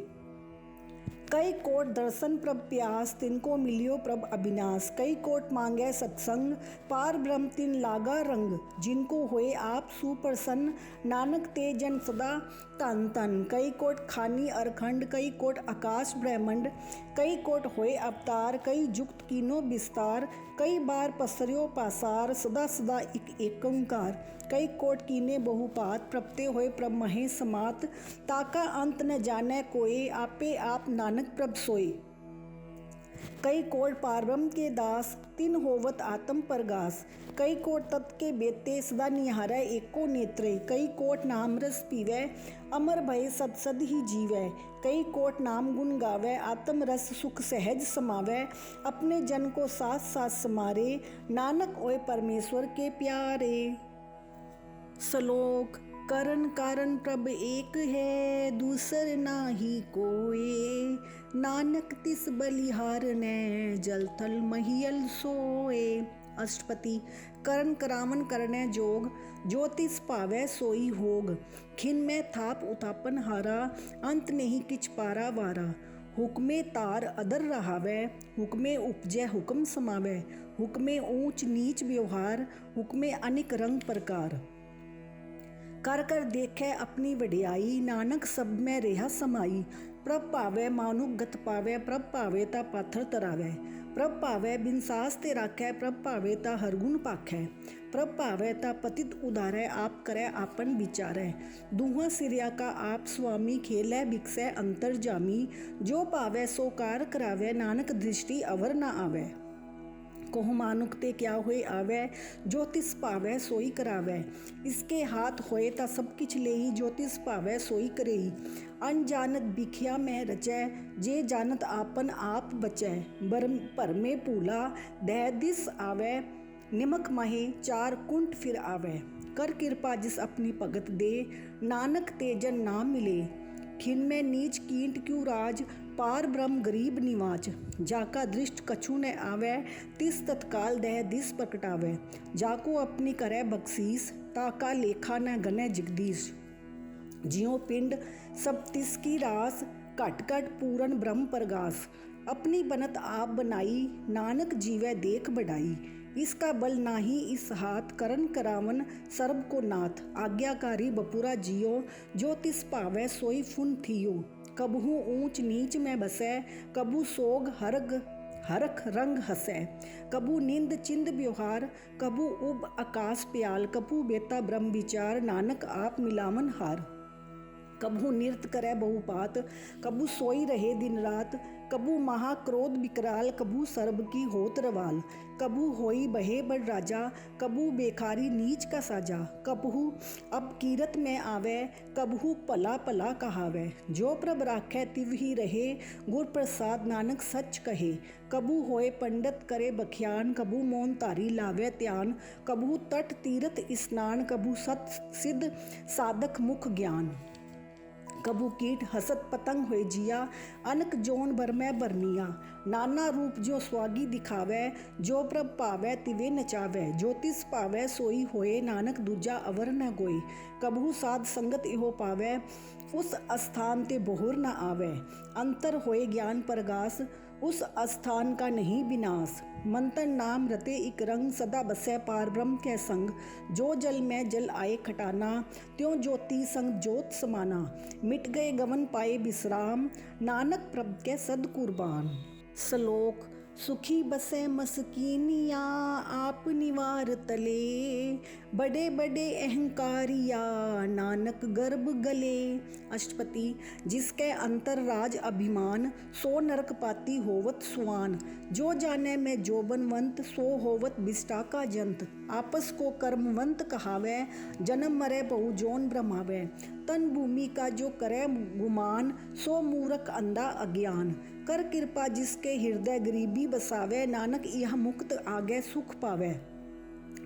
कई कोट दर्शन प्रभ प्यास, तिनको मिलियो प्रभ अविनाश, कई कोट मांगे सत्संग, पार ब्रह्म तिन लागा रंग। जिनको होए आप सुप्रसन्न, नानक ते जन सदा तन तन। कई कोट खानी अरखंड, कई कोट आकाश ब्रह्मंड, कई कोट होए अवतार, कई जुक्त कीनो विस्तार, कई बार पसर्यो पासार, सदा सदा एक ओंकार। कई कोट कीने बहुपात, प्रपते होए प्रभ महे समात, ताका अंत न जाने कोय, आपे आप नानक प्रभ सोए। कई कोट पारब्रह्म के दास, तिन होवत आत्म परगास, कई कोट तत् के बेते, सदा निहारै एको नेत्रे, कई कोट नाम रस पीवै, अमर भय सद सद ही जीवै, कई कोट नाम गुण गावै, आत्म रस सुख सहज समावै, अपने जन को साथ साथ समारे, नानक ओए परमेश्वर के प्यारे। श्लोक करन कारण प्रभ एक है, दूसर नाही कोय, नानक तिस बलिहार ने, जल थल महियल सोए। अष्टपति करन करावन करने जोग, जो तिस पावै सोई होग, खिन में थाप उतापन हारा, अंत नहीं किछ पारा वारा। हुक्मे तार अदर रहावै, हुक्मे उपजै हुक्म समावै, हुक्मे ऊंच नीच व्यवहार, हुक्मे अनेक रंग प्रकार। कर कर देखे अपनी वडियाई, नानक सब में रेहा समाई। प्रभ पावै मानुक गत पावै, प्रभ पावै ता पाथर तरावै, प्रभ पावै बिन सास ते राखै, प्रभ पावै ता हरगुण पाखै, प्रभ पावै ता पतित उदारै, आप करै आपन विचारै। दूहां सिरिया का आप स्वामी, खेलै बिकसै अंतर जामी, जो पावै सो कार करावै, नानक दृष्टि अवर न आवै। कोह मानुक ते क्या होए आवै, जो तिस पावै सोई करावै, इसके हाथ होए ता सब किछ लेई, जो तिस पावै सोई करेई। अनजानत बिखिया में रचै, जे जानत आपन आप बचै, भरमे भूला दह दिस आवै, निमक माहे चार कुंट फिर आवै। कर कृपा जिस अपनी भगत दे, नानक ते जन नाम मिले, खिन में नीच कींट क्यों राज, पार ब्रह्म गरीब निवाच। जाका दृष्ट कछु न आवै, तिस तत्काल दह दिस प्रकटावै, जाको अपनी करे बख्शीस, ताका लेखा न गने जगदीश। जियो पिंड सब तिस की रास, घट घट पूरन ब्रह्म प्रगास, अपनी बनत आप बनाई, नानक जीवै देख बढ़ाई। इसका बल नाही इस हाथ, करन करावन सर्ब को नाथ। आज्ञाकारी बपुरा जियो, जो तिस पावै सोई फुन थियो, कबहू ऊंच नीच में बसै, कबू सोग हरग हरख रंग हसै। कबू नींद चिंद व्यवहार, कबू उब आकाश प्याल, कबू बेता ब्रह्म विचार, नानक आप मिलावन हार। कबू नृत्य करे बहुपात, कबू सोई रहे दिन रात, कबू महाक्रोध विकराल, कबू सर्ब की होत रवाल, कबू होई बहे बड़ राजा, कबू बेखारी नीच का साजा, कबहू अब कीरत में आवे, कबहू पला पला कहावे। जो प्रभ राखै तिव ही रहे, गुर प्रसाद नानक सच कहे। कबू होए पंडित करे बख्यान, कबू मौन तारी लावे त्यान, कबू तट तीरथ स्नान, कबू सत सिद्ध साधक मुख ज्ञान। कबू कीट हसत पतंग होए जिया, अनक जोन भर में बरनिया, नाना रूप जो स्वागी दिखावे, जो प्रभ पावे तिवे नचावे, ज्योतिष पावे सोई होए, नानक दूजा अवर न कोई। कबहू साध संगत इहो पावे, उस स्थान ते बोहर न आवे, अंतर होए ज्ञान प्रगास, उस स्थान का नहीं विनाश। मंत्र नाम रते इक रंग, सदा बसै पार ब्रह्म के संग, जो जल में जल आए खटाना, त्यों ज्योति संग ज्योत समाना, मिट गए गवन पाए विश्राम, नानक प्रभ के सद कुर्बान। श्लोक सुखी बसे मस्कीनिया, आप निवार तले, बड़े बड़े अहंकारिया, नानक गर्भ गले। अष्टपति जिसके अंतर राज अभिमान, सो नरक पाती होवत सुआन, जो जाने में जो बनवंत, सो होवत बिष्टा का जंत। आपस को कर्मवंत कहावे, जन्म मरे बहु जोन ब्रह्मावे, तन भूमि का जो करे गुमान, सो मूर्ख अंधा अज्ञान। कर कृपा जिसके हृदय गरीबी बसावे, नानक यह मुक्त आगे सुख पावे।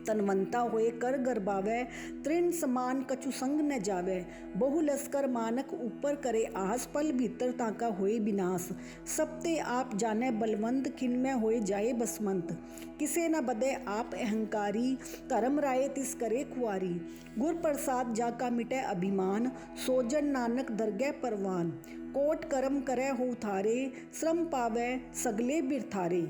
तनवंता होए कर गर्बावे, तृण समान कछु संग न जावे, बहु लस्कर मानक ऊपर करे आस, पल भीतर ताका होए विनाश। सबते आप जाने बलवंत, खिन में होए जाए बसमंत, किसे न बदे आप अहंकारी, धर्म राय तिस करे खुआरी। गुर प्रसाद जाका मिटे अभिमान, सोजन नानक दरगह परवान। कोट कर्म करे हो थारे, श्रम पावे सगले बिरथारे।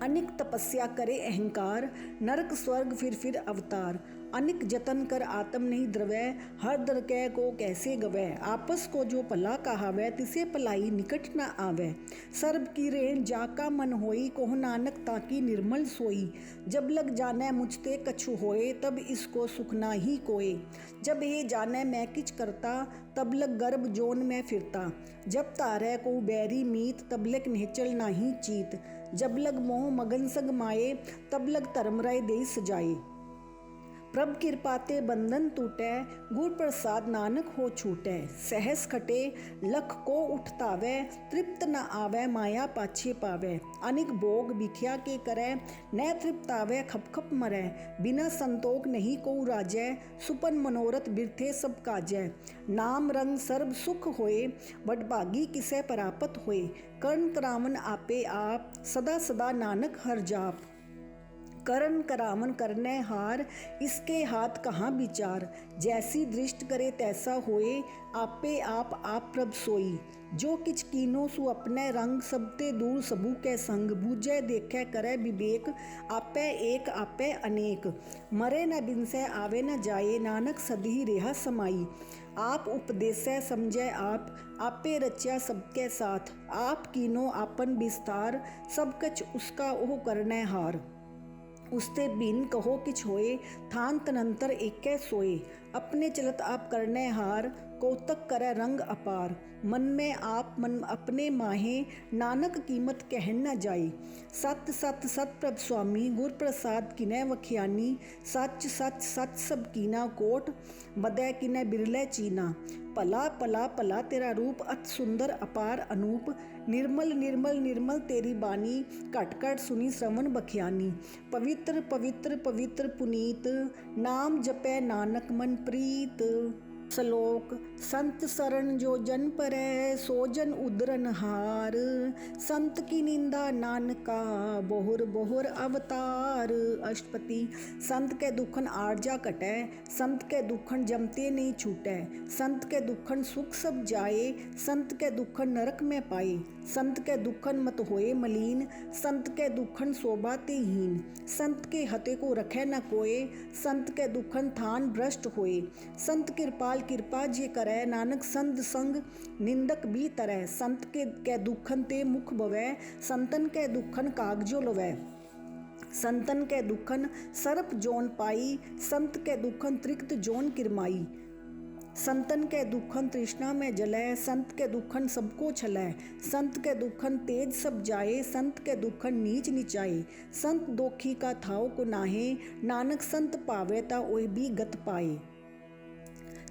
अनिक तपस्या करे अहंकार, नरक स्वर्ग फिर अवतार। अनिक जतन कर आत्म नहीं द्रवै, हर दरकै को कैसे गवै। आपस को जो भला कहावै, तिसे भलाई निकट न आवे। सर्ब की रेण जाका मन होई, कोह नानक ताकी निर्मल सोई। जब लग जाने मुझते कछु होए, तब इसको सुख ना ही कोय। जब ये जाने मैं किच करता, तब लग गर्भ जोन में फिरता। जब तारे को बैरी मीत, तब लग निहचल नाही चीत। जब लग मोह मगन संग माए, तब लग धर्म राय दे सजाए। प्रभ कृपा ते बंधन टूटै, गुर प्रसाद नानक हो छूटै। सहस खटे लख को उठतावै, तृप्त न आवे माया पाछे पावै। अनिक भोग भिखिया के करै, न तृप्तावै खप खप मरै। बिना संतोख नहीं को राजै, सुपन मनोरथ बिरथे सब काजै। नाम रंग सर्ब सुख होए, बडभागी किसे परापत होए। कर्ण करावन आपे आप, सदा सदा नानक हर जाप। करण करावन करने हार, इसके हाथ कहाँ विचार। जैसी दृष्ट करे तैसा होए, आपे आप प्रभ सोई। जो किच कीनो सु अपने रंग, सबते दूर सबू के संग। बूझे देखे करे विवेक, आपे एक आपे अनेक। मरे न बिनसे आवे न जाए, नानक सदही रेहा समाई। आप उपदेसै समझै आप, आपे रच्या सबके साथ। आप कीनो आपन विस्तार, सब कछ उसका ओह करने हार। उसते बिन कहो किछ होए, थान तनंतर एकै सोए। अपने चलत आप करने हार, कौतक करे रंग अपार। मन में आप मन अपने माहे, नानक कीमत कहन न जाए। सत सत सत प्रभ स्वामी, गुर प्रसाद किनै वख्यानी। सच सच सच सब कीना कोट, बदै किनै बिरले चीना। भला भला भला तेरा रूप, अत सुंदर अपार अनूप। निर्मल निर्मल निर्मल तेरी बानी, घट घट सुनी श्रवण बख्यानी। पवित्र पवित्र पवित्र पुनीत, नाम जपै नानक मन प्रीत। श्लोक संत शरण जो जन परै, सो जन उदरन हार। संत की निंदा नानका, बोहर बोहर अवतार। अष्टपति संत के दुखन आरजा कटै, संत के दुखन जमते नहीं छूटै। संत के दुखन सुख सब जाए, संत के दुखन नरक में पाए। संत के दुखन मत होए मलीन, संत के दुखन शोभा ते हीन। संत के हते को रखे न कोय, संत के दुखन थान भ्रष्ट होए। संत कृपा नाल किरपा जे करै, नानक संत संग निंदक भी तरह। संत के दुखन ते मुख बवै, संतन के दुखन कागजो लवै। संतन के दुखन सरप जोन पाई, संत के दुखन त्रिक्त जोन किरमाई। संतन के दुखन तृष्णा में जलै, संत के दुखन सबको छलै। संत के दुखन तेज सब जाए, संत के दुखन नीच नीचाए। संत दोखी का थाव को नाहे, नानक संत पावे ता ओह भी गत पाए।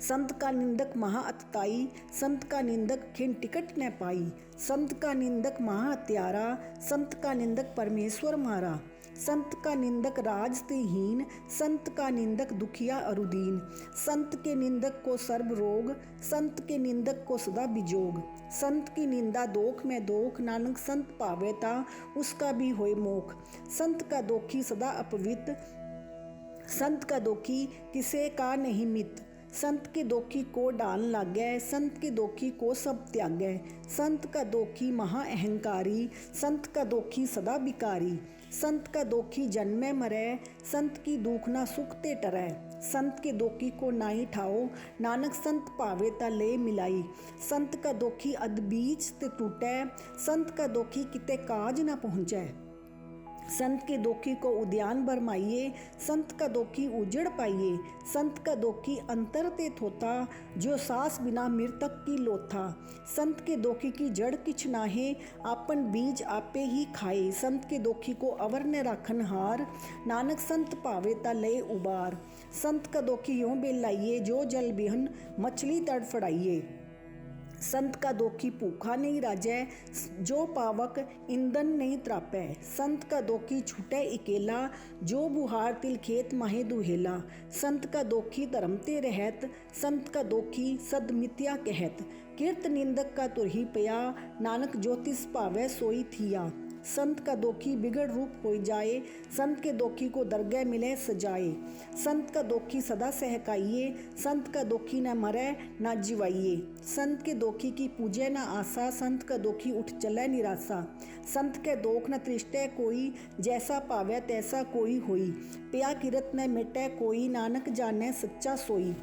संत का निंदक महा अतताई, संत का निंदक खिन टिकट न पाई। संत का निंदक महा हत्यारा, संत का निंदक परमेश्वर मारा। संत का निंदक राज ते हीन, संत का निंदक दुखिया अरुदीन। संत के निंदक को सर्ब रोग, संत के निंदक को सदा बिजोग। संत की निंदा दोख में दोख, नानक संत पावे ता उसका भी होए मोख। संत का दोखी सदा अपवित, संत का दोखी किसे का नहीं मित। संत के दोखी को डाल लागै, संत के दोखी को सब त्यागै। संत का दोखी महा अहंकारी, संत का दोखी सदा बिकारी। संत का दोखी जन्मे मरै, संत की दुख ना सुख ते टरै। संत के दोखी को नाई ठाओ, नानक संत पावे ता ले मिलाई। संत का दोखी अध बीच ते टूटै, संत का दोखी किते काज ना पहुँचै। संत के दोखी को उद्यान बरमाइए, संत का दोखी उजड़ पाइए। संत का दोखी अंतर ते थोता, जो सास बिना मृतक की लोथा। संत के दोखी की जड़ किछ नाहे, आपन बीज आपे ही खाए। संत के दोखी को अवर ने राखन हार, नानक संत पावे ता ले उबार। संत का दोखी यों बेलाइए, जो जल बिहन मछली तड़फड़ाइए। संत का दोखी भूखा नहीं राजै, जो पावक ईंधन नहीं त्रापै। संत का दोखी छूटै इकेला, जो बुहार तिल खेत माहे दुहेला। संत का दोखी धर्म ते रहत, संत का दोखी सद मिथ्या कहत। किरत निंदक का तुरही पया, नानक ज्योतिष पावै सोई थिया। संत का दोखी बिगड़ रूप हो जाए, संत के दोखी को दरगह मिले सजाए। संत का दोखी सदा सहकाइए, संत का दोखी न मरै न जिवाइए। संत के दोखी की पूजे न आशा, संत का दोखी उठ चलै निराशा। संत के दोख न तृष्टै कोई, जैसा पावै तैसा कोई होई। पिया किरत न मिटै कोई, नानक जानै सच्चा सोई।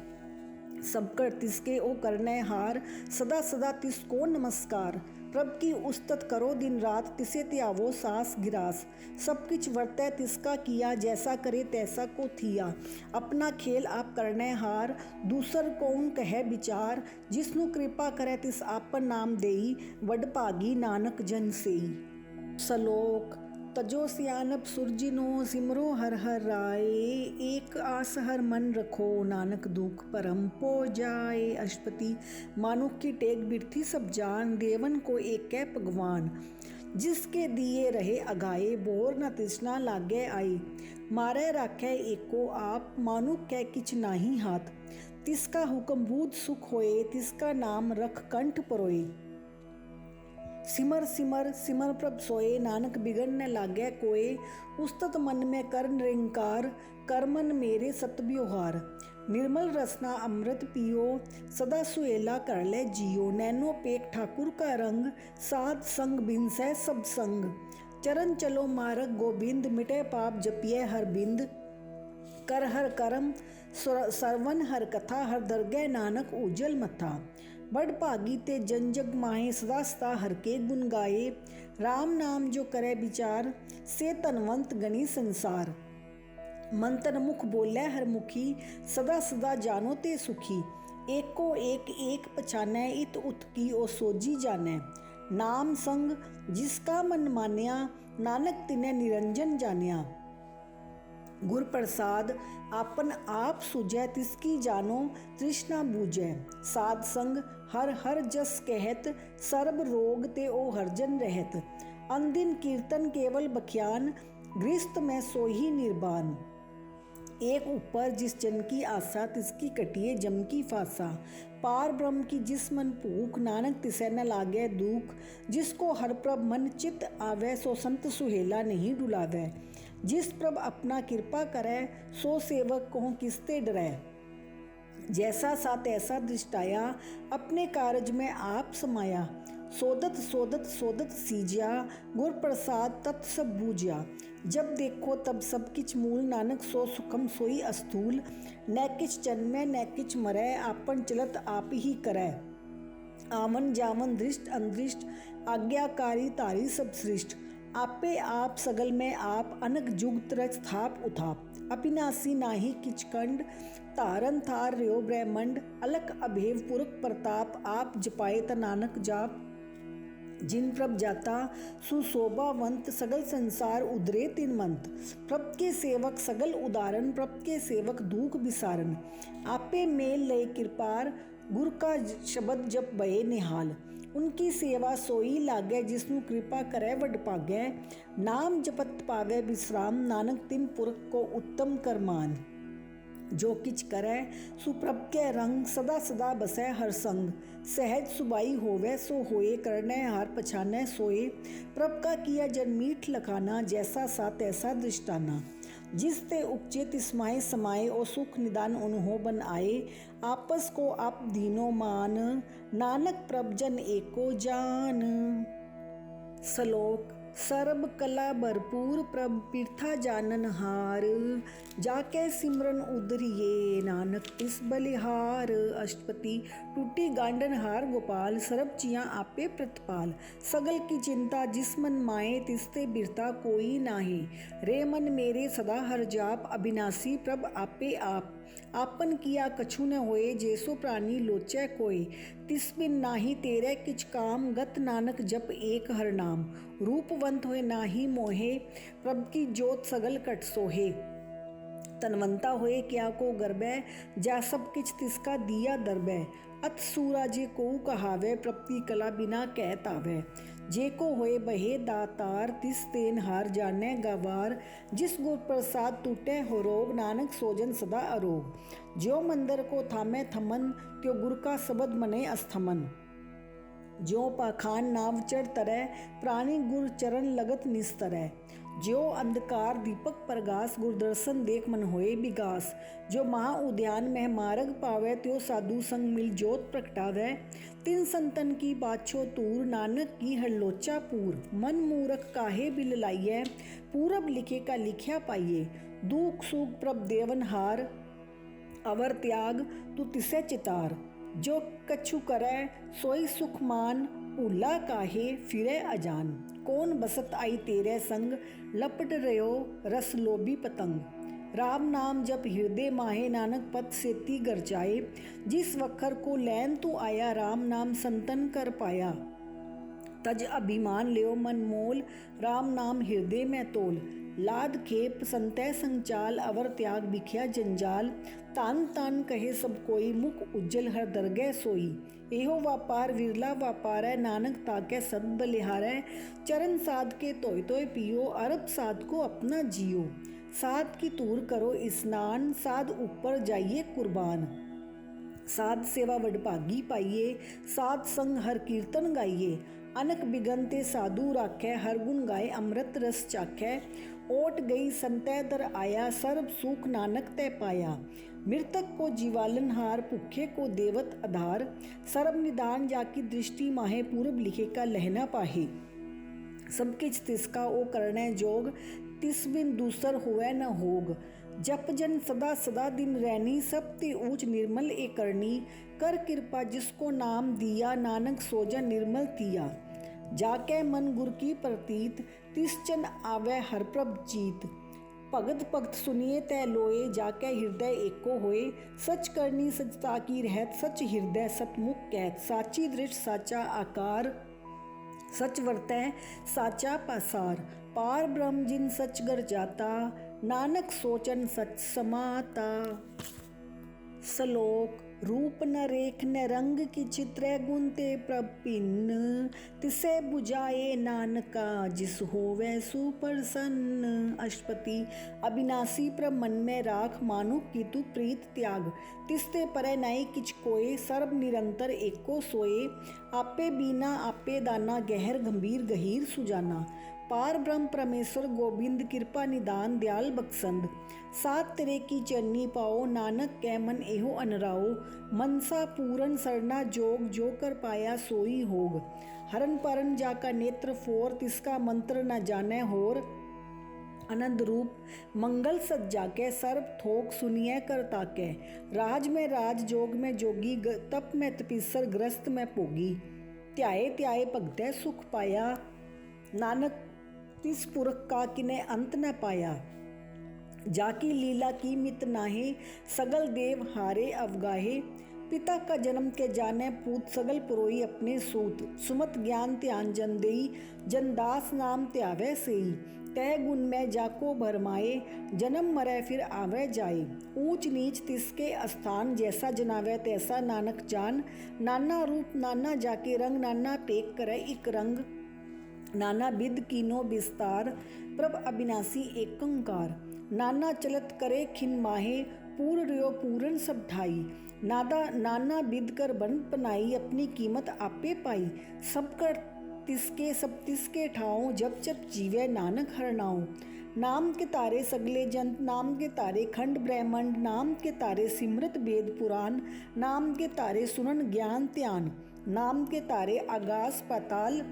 सब कर तिसके ओ करनै हार, सदा सदा तिसको नमस्कार। प्रभ की उस्तत करो दिन रात, तिसे त्यावो सास गिरास। सब किछ वर्तै तिसका किया, जैसा करे तैसा को थिया। अपना खेल आप करनै हार, दूसर कौन कहे विचार। जिसनु कृपा करे तिस आपन नाम देई, वड भागी नानक जन सेई। सलोक तजो सियानप सुरजिनो, सिमरो हर हर राय। एक आस हर मन रखो, नानक दुख परम पो जाए। अष्टपदी मानुख की टेक बिरथी सब जान, देवन को एक है भगवान। जिसके दिए रहे अगाए, बोर न तृष्णा लागे आई। मारे राखै एको आप, मानुख कै किछ नाही हाथ। तिसका हुक्म बूझ सुख होए, तिसका नाम रख कंठ परोए। सिमर सिमर सिमर प्रभ सोए, नानक बिगड़ न लागै कोय। उस्तत मन में कर निरंकार, कर मन मेरे सत व्यवहार। निर्मल रसना अमृत पियो, सदा सुहेला कर ले जियो। नैनो पेक ठाकुर का रंग, साध संग बिनसै सब संग। चरण चलो मार्ग गोबिंद, मिटे पाप जपिए हर बिंद। कर हर करम सरवन हर कथा, हर दरगह नानक उजल मथा। बड़ भागी ते जन जग माहे, सदा सदा हर के गुण गाए। राम नाम जो करे विचार, से धनवंत गणी संसार। मंत्र मुख बोलै हर मुखी, सदा सदा जानो ते सुखी। एको एक पछानै, इत उत की ओ सोजी जानै। नाम संग जिसका मन मान्या, नानक तिने निरंजन जान्या। गुर प्रसाद आपन आप सुझै, तिसकी जानो तृष्णा बूझै। साध संग हर हर जस कहत, सर्ब रोग ते ओ हरजन रहत। अनदिन कीर्तन केवल बख्यान, गृहस्थ में सोही निर्बान। एक ऊपर जिस जन की आशा, तिसकी कटिए जम की फासा। पार ब्रह्म की जिस मन भूख, नानक तिसै न लागै दुख। जिसको हर प्रभ मन चित आवे, सो संत सुहेला नहीं डुलावै। जिस प्रभ अपना कृपा करै, सो सेवक को किसते डरै। जैसा सा तैसा दृष्टाया, अपने कारज में आप समाया। सोदत सोदत सोदत सीज्या, गुर प्रसाद तत् सब बूझया। जब देखो तब सब किछ मूल, नानक सो सुखम सोई अस्थूल। न किछ जन्मै न किछ मरै, आपन चलत आप ही करै। आवन जावन दृष्ट अंदृष्ट, आज्ञाकारी तारी सब सृष्ट। आपे आप सगल में आप, अनक जुगत रच थाप उथाप। अविनाशी नाही किच कंड, तारन थार रयो ब्रह्मंड। अलख अभेव पुरख प्रताप, आप जपाए त नानक जाप। जिन प्रभ जाता सुशोभावंत, सगल संसार उधरे तिन मंत। प्रभ के सेवक सगल उदारन, प्रभ के सेवक दुख बिसारन। आपे मेल लय कृपार, गुर का शब्द जप बये निहाल। उनकी सेवा सोई लागै, जिसनु कृपा करे वड पागै। नाम जपत पावै विश्राम, नानक तिन पुरख को उत्तम करमान। जो किछ करै सुप्रभ के रंग, सदा सदा बसै हर संग। सहज सुबाई होवे सो होए, करनै हार पछानै सोए। प्रभ का किया जन मीठ लखाना, जैसा सा तैसा दृष्टाना। जिस ते उपजे तिस माहे समाये, ओ सुख निदान उन्हों बन आए। आपस को आप दीनो मान, नानक प्रभ जन एको जान। श्लोक। सर्ब कला भरपूर, प्रभ पीरथा जानन हार। जाके सिमरन उधरिए, नानक तिस बलिहार। अष्टपदी। टूटी गांडन हार गोपाल, सरब चियां आपे प्रतिपाल। सगल की चिंता जिस मन माए, तिसते बिरता कोई नाहि। रे मन मेरे सदा हर जाप, अविनाशी प्रभ आपे आप। आपन किया कछु न होए, जैसो प्राणी लोचै कोय। तिस बिन नाही तेरे किछ काम, गत नानक जप एक हर नाम। रूपवंत होए नाही मोहे, प्रभ की जोत सगल कट सोहे। तनवंता होए क्या को गर्बै, जा सब किछ तिसका दिया दरबै। अत सूरा जे को कहावै, प्रभ की कला बिना कहत आवे। जे को होए बहे दातार, तिस तेन हार जानै गवार। जिस गुर प्रसाद टूटै हो रोग, नानक सोजन सदा अरोग। ज्यो मंदिर को थामै थमन, त्यो गुर का शब्द मने अस्थमन। ज्यो पाखान नाव चढ़ तरै, प्राणी गुर चरण लगत निस्तरै। ज्यो अंधकार दीपक प्रगास, गुर दर्शन देख मन होए विगास। जो महा उद्यान मह मार्ग पावै, त्यो साधु संग मिल जोत प्रगटावै। तिन संतन की बाछो तूर, नानक की हर लोचा पूर। मन मूरख काहे बिल लाइयै, पूरब लिखे का लिख्या पाइये। दुख सुख प्रभ देवन हार, अवर त्याग तू तिसै चितार। जो कछु करै सोई सुख मान, भूला काहे फिरै अजान। कौन बसत आई तेरे संग, लपट रयो रस लोभी पतंग। राम नाम जप हृदय माहे, नानक पद सेती गर जाए। जिस वखर को लैन तू आया, राम नाम संतन कर पाया। तज अभिमान लियो मन मोल, राम नाम हृदय में तोल। लाद खेप संतै संचाल, अवर त्याग बिख्या जंजाल। तान तान कहे सब कोई, मुख उज्जल हर दरगह सोई। एहो व्यापार विरला व्यापार है, नानक ताकै सद बलिहारै। चरण साध के तोय तोय पियो, अरब साध को अपना जियो। साध की तूर करो स्नान, साध ऊपर जाइए कुर्बान। साध सेवा वडभागी पाइये, साध संग हर कीर्तन गाइए। अनक बिगन ते साधु राखै, हर गुण गाए अमृत रस चाखै। ओट गई संतै दर आया, सर्ब सुख नानक तै पाया। मृतक को जीवालन हार, भूखे को देवत आधार। सर्ब निदान जाकी दृष्टि माहे, पूरब लिखे का लहना पाहे। सब किछ तिसका ओ करनै जोग, तिस बिन दूसर हुए न होग। जप जन सदा सदा दिन रैनी, सब ते ऊंच निर्मल ए करनी। कर कृपा जिसको नाम दिया, नानक सोजन निर्मल तिया। जाकै मन गुर की प्रतीत, तिस चन आवे हर प्रभ जीत। भगत भगत सुनिए तै लोए, जाकै हृदय एको होए। सच करनी सचता की रहत, सच हृदय सतमुख कहत। साची दृष्ट साचा आकार, सच वर्तै साचा पासार। पार ब्रह्म जिन सच गर जाता, नानक सोचन सच समाता। श्लोक। रूप न रेख न रंग की चित्रै, गुण ते प्रभ भिन्न। तिसै बुझाए नानका, जिस होवै सुप्रसन्न। अष्टपदी। अविनाशी प्रभ मन में राख, मानुख की तू प्रीत त्याग। तिसते परै नाई किछ कोय, सर्ब निरंतर एको सोए। आपे बीना आपे दाना, गहर गंभीर गहीर सुजाना। पार ब्रह्म परमेश्वर गोबिंद, कृपा निदान दयाल बख्शंद। सात तेरे की चरनी पाओ, नानक कै मन एहो अनराओ। मनसा पूरन सरना जोग, जो कर पाया सोई होग। हरन परन जाका नेत्र फोर, तिसका मंत्र न जाने होर। आनंद रूप मंगल सज्जा के सर्व थोक सुनिए कर ताके। राज में राज जोग में जोगी तप में तपीसर ग्रस्त में भोगी। त्याए त्याए भगतै सुख पाया नानक तिस पुरख का किने अंत न पाया। जाकी लीला की मित नाहे सगल देव हारे अवगाहे। पिता का जन्म के जाने पूत सगल पुरोई अपने सूत। सुमत ज्ञान ध्यान जन देई जनदास नाम त्यावे सेई। तह गुण में जाको भरमाए जन्म मरे फिर आवे जाए। ऊंच नीच तिसके स्थान जैसा जनावे तैसा नानक जान। नाना रूप नाना जाके रंग नाना पेक करे इक रंग। नाना बिद कीनो विस्तार प्रभ अविनाशी एकंकार। नाना चलत करे खिन माहे पूर रियो पूरन सब ढाई। नाना बिद कर बन बनाई अपनी कीमत आपे पाई। सब कर तिसके सब तिसके ठाओ जब जब जीवे नानक हर नाओ। नाम के तारे सगले जंत नाम के तारे खंड ब्रह्मंड। नाम के तारे सिमरत वेद पुराण। नाम के तारे सुनन ज्ञान ध्यान। नाम के तारे आकाश पाताल।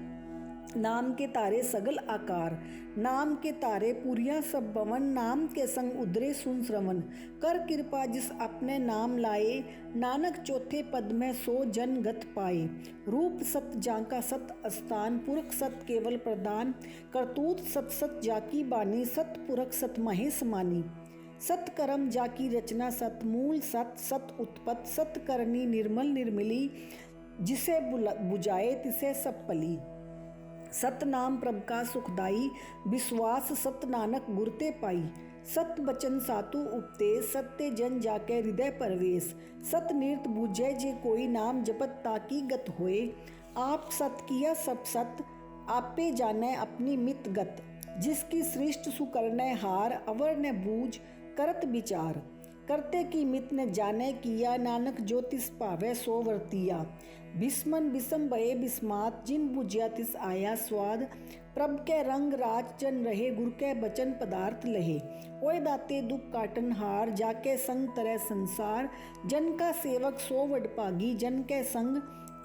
नाम के तारे सगल आकार। नाम के तारे पुरिया सब भवन। नाम के संग उदरे सुन श्रवण। कर कृपा जिस अपने नाम लाए नानक चौथे पद में सो जन गत पाए। रूप सत जाका सत स्थान पुरख सत केवल प्रदान। करतूत सत सत जाकी बानी सत पुरख सत महे समानी। सत कर्म जाकी रचना सत मूल सत सत उत्पत सत करनी निर्मल निर्मली। जिसे बुझाए तिसे सब पली। सत नाम प्रभ का सुखदाई विश्वास सत नानक गुरते पाई। सत बचन सातु उपदेश सत्य जन जाके हृदय परवेश। सत निरत बूझे जे कोई नाम जपत ताकी गत होए। आप सत किया सब सत आपे जाने अपनी मित गत। जिसकी सृष्ट सुकरने हार अवर ने बूझ करत विचार। करते की मित ने जाने किया नानक जो तिस पावे सो वर्तिया। बिस्मन बिसम भये बिस्मात जिन बुझिया तिस आया स्वाद। प्रभ के रंग राज जन रहे गुर के बचन पदार्थ लहे। ओए दाते दुख काटन हार जाके संग तरह संसार। जन का सेवक सो वडभागी जन के संग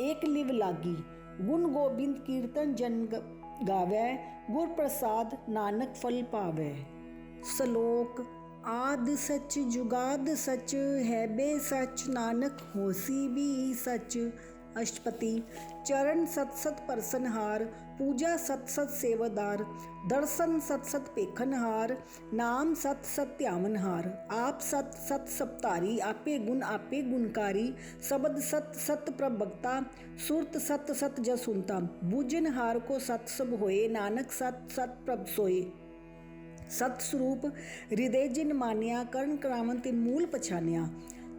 एक लिव लागी। गुण गोबिंद कीर्तन जन गावे गुर प्रसाद नानक फल पावे। श्लोक आद सच जुगाद सच है बे सच नानक होसी भी सच। अष्टपति चरण सत सत परसनहार पूजा सत सत सेवादार। दर्शन सत सत पेखनहार नाम सत सत ध्यावनहार। आप सत सत सप्तारी आपे गुणकारी। शब्द सत सत प्रभक्ता सुरत सत सत जसुनता। बूझनहार को सत सब होए नानक सत सत प्रभ सोए। सत स्वरूप हृदय जिन मानिया कर्ण करावन तिन मूल पछानिया।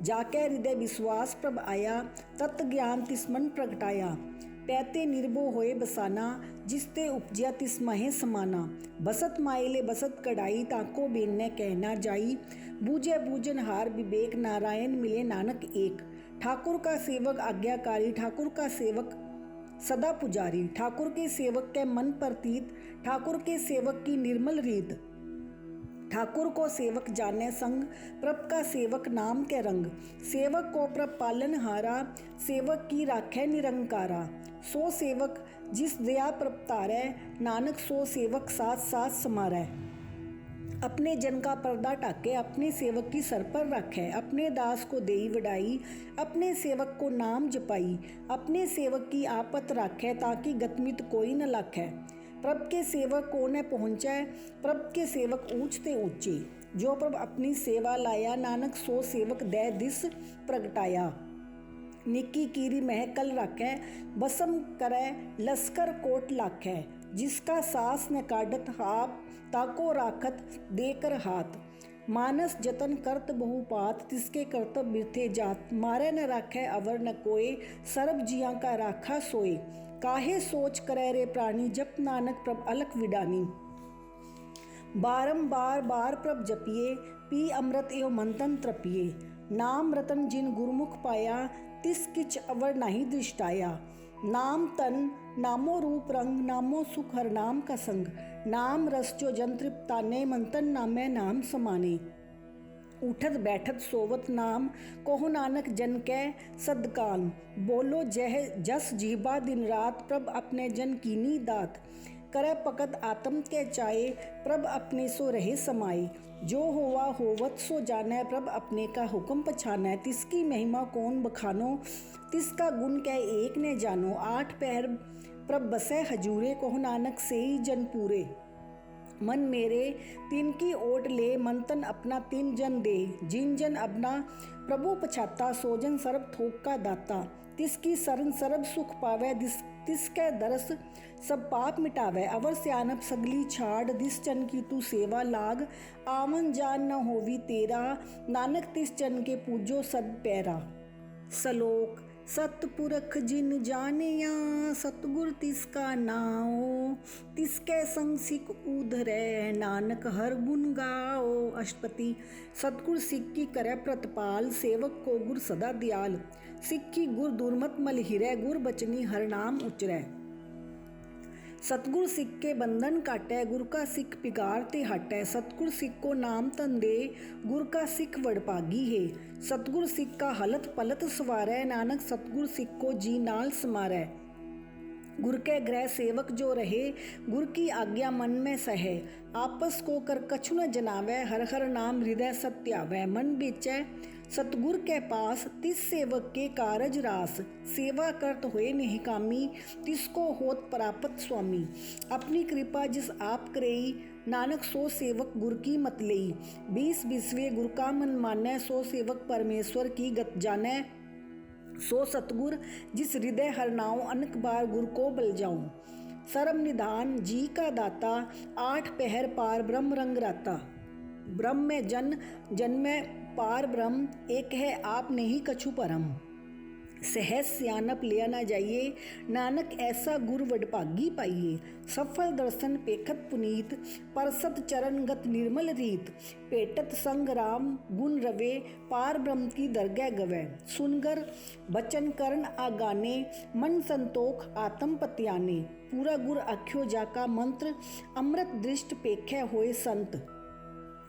जाके हृदय विश्वास प्रभ आया तत् ज्ञान तिस मन प्रगटाया। पैते निर्भो होए बसाना जिसते उपजिया तिस महे समाना। बसत माइले बसत कढ़ाई ताको बेनने कहना जाई। बूझे बूझन हार विवेक नारायण मिले नानक एक। ठाकुर का सेवक आज्ञाकारी ठाकुर का सेवक सदा पुजारी। ठाकुर के सेवक के मन प्रतीत ठाकुर के सेवक की निर्मल रीत। ठाकुर को सेवक जाने संग प्रभ का सेवक नाम के रंग। सेवक को प्रभ पालन हारा सेवक की राखे निरंकारा। सो सेवक जिस दया प्रभ तारै नानक सो सेवक साथ साथ समारै। अपने जन का पर्दा टाके अपने सेवक की सर पर रखे। अपने दास को देई वडाई अपने सेवक को नाम जपाई। अपने सेवक की आपत राखे ताकि गतमित कोई न लाखे। प्रभ के सेवक को न पहुँचै प्रभ के सेवक ऊंचते ऊंचे। जो प्रभ अपनी सेवा लाया नानक सो सेवक दे दिस प्रगटाया। निकी कीरी महकल राखै बसम करे लश्कर कोट लाखै। जिसका सास न काढ़त आप ताको राखत देकर हाथ। मानस जतन करत बहुपात तिसके कर्तव्य बिरथे जात। मारे न राखै अवर न कोय सर्व जिया का राखा सोए। काहे सोच करे रे प्राणी जप नानक प्रभ अलख विडानी। बारंबार बार प्रभ जपिए पी अमृत एवं मंथन त्रपिए। नाम रतन जिन गुरमुख पाया तिस किच अवर नहीं दृष्टाया। नाम तन नामो रूप रंग नामो सुख हर नाम का संग। नाम रस जो जन तृप्ताने मंथन नामे नाम समाने। उठत बैठत सोवत नाम कोहु नानक जन कै सदकान। बोलो जह जस जीबा दिन रात प्रभ अपने जन कीनी दात। करे पकत आत्म के चाहे, प्रभ अपने सो रहे समाई। जो होवा होवत सो जानै, प्रभ अपने का हुक्म पछानै। तिसकी महिमा कौन बखानो, तिसका गुण कै एक ने जानो। आठ पहर प्रभ बसै हजूरे, कहो नानक से ही जन पूरे। मन मेरे तिनकी ओट ले, मन तन अपना तिन जन दे। जिन जन अपना प्रभु पछाता, सोजन सर्ब थोक का दाता। तिसकी शरण सर्ब सुख पावै, तिसकै दरस सब पाप मिटावै। अवर स्यानप सगली छाड़, दिस जन की तू सेवा लाग। आवन जान न होवी तेरा, नानक तिस जन के पूजो सद पैरा। सलोक सतपुरख जिन जानिया, सतगुर तिसका नाओ। तिसके संग सिख उधरै, नानक हर गुण गाओ। अष्टपति सतगुर सिख की करे प्रतिपाल, सेवक को गुर सदा दयाल। सिक्खी गुर दुर्मत मल हिरै, गुर बचनी हर नाम उचरै। सतगुर सिख के बंधन काटै, गुर का सिख पिगार ते हटै। सतगुर सिख को नाम तन दे, गुर का सिख वडभागी है। सतगुर सिख का हलत पलत सवारै, नानक सतगुर सिख को जी नाल समारै। गुर के ग्रह सेवक जो रहे, गुर की आज्ञा मन में सहे। आपस को कर कछु न जनावै, हर हर नाम हृदय सत्यावै। मन बेचै सतगुर के पास, तिस सेवक के कारज रास। सेवा करत होए निहकामी, तिसको होत प्राप्त स्वामी। अपनी कृपा जिस आप करेई, नानक सो सेवक गुर की मत लेई। 20 गुर का मन मानै, सो सेवक परमेश्वर की गत जानै। सो सतगुर जिस हृदय हर नाओ, अनक बार गुर को बल जाऊं। सर्व निधान जी का दाता, आठ पहर पार ब्रह्म रंग राता। ब्रह्म में जन में पार ब्रह्म, एक है आप नहीं कछु परम। सहज सियानप लिया ना जाइए, नानक ऐसा गुर वडभागी पाइए। सफल दर्शन पेखत पुनीत, परसत चरण गत निर्मल रीत। पेटत संग राम गुण रवे, पार ब्रह्म की दरगह गवै। सुनगर बचन करन आगाने, मन संतोख आत्म पत्याने। पूरा गुर आख्यो जाका मंत्र, अमृत दृष्ट पेखै होए संत।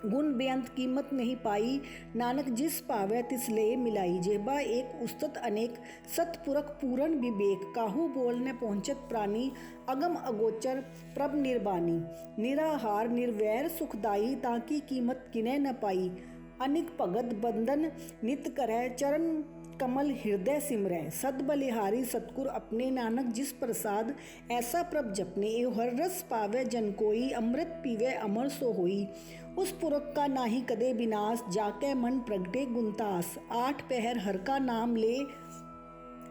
गुण बेअंत कीमत नहीं पाई, नानक जिस पावै तिस ले मिलाई। जेबा एक उस्तत अनेक, सतपुरख पूरन विवेक। काहू बोल न पहुँचत प्राणी, अगम अगोचर प्रभ निर्बानी। निराहार निर्वैर सुखदाई, ताकि कीमत किनै न पाई। अनिक भगत बंदन नित करै, चरण कमल हृदय सिमरै। सद बलिहारी सतगुर अपने, नानक जिस प्रसाद ऐसा प्रभ जपने। एव हर रस पावै जन कोई, अमृत पीवै अमर सो होई। उस पुरख का नाही कदे विनाश, जाकै मन प्रगटे गुणतास। आठ पहर हर का नाम ले,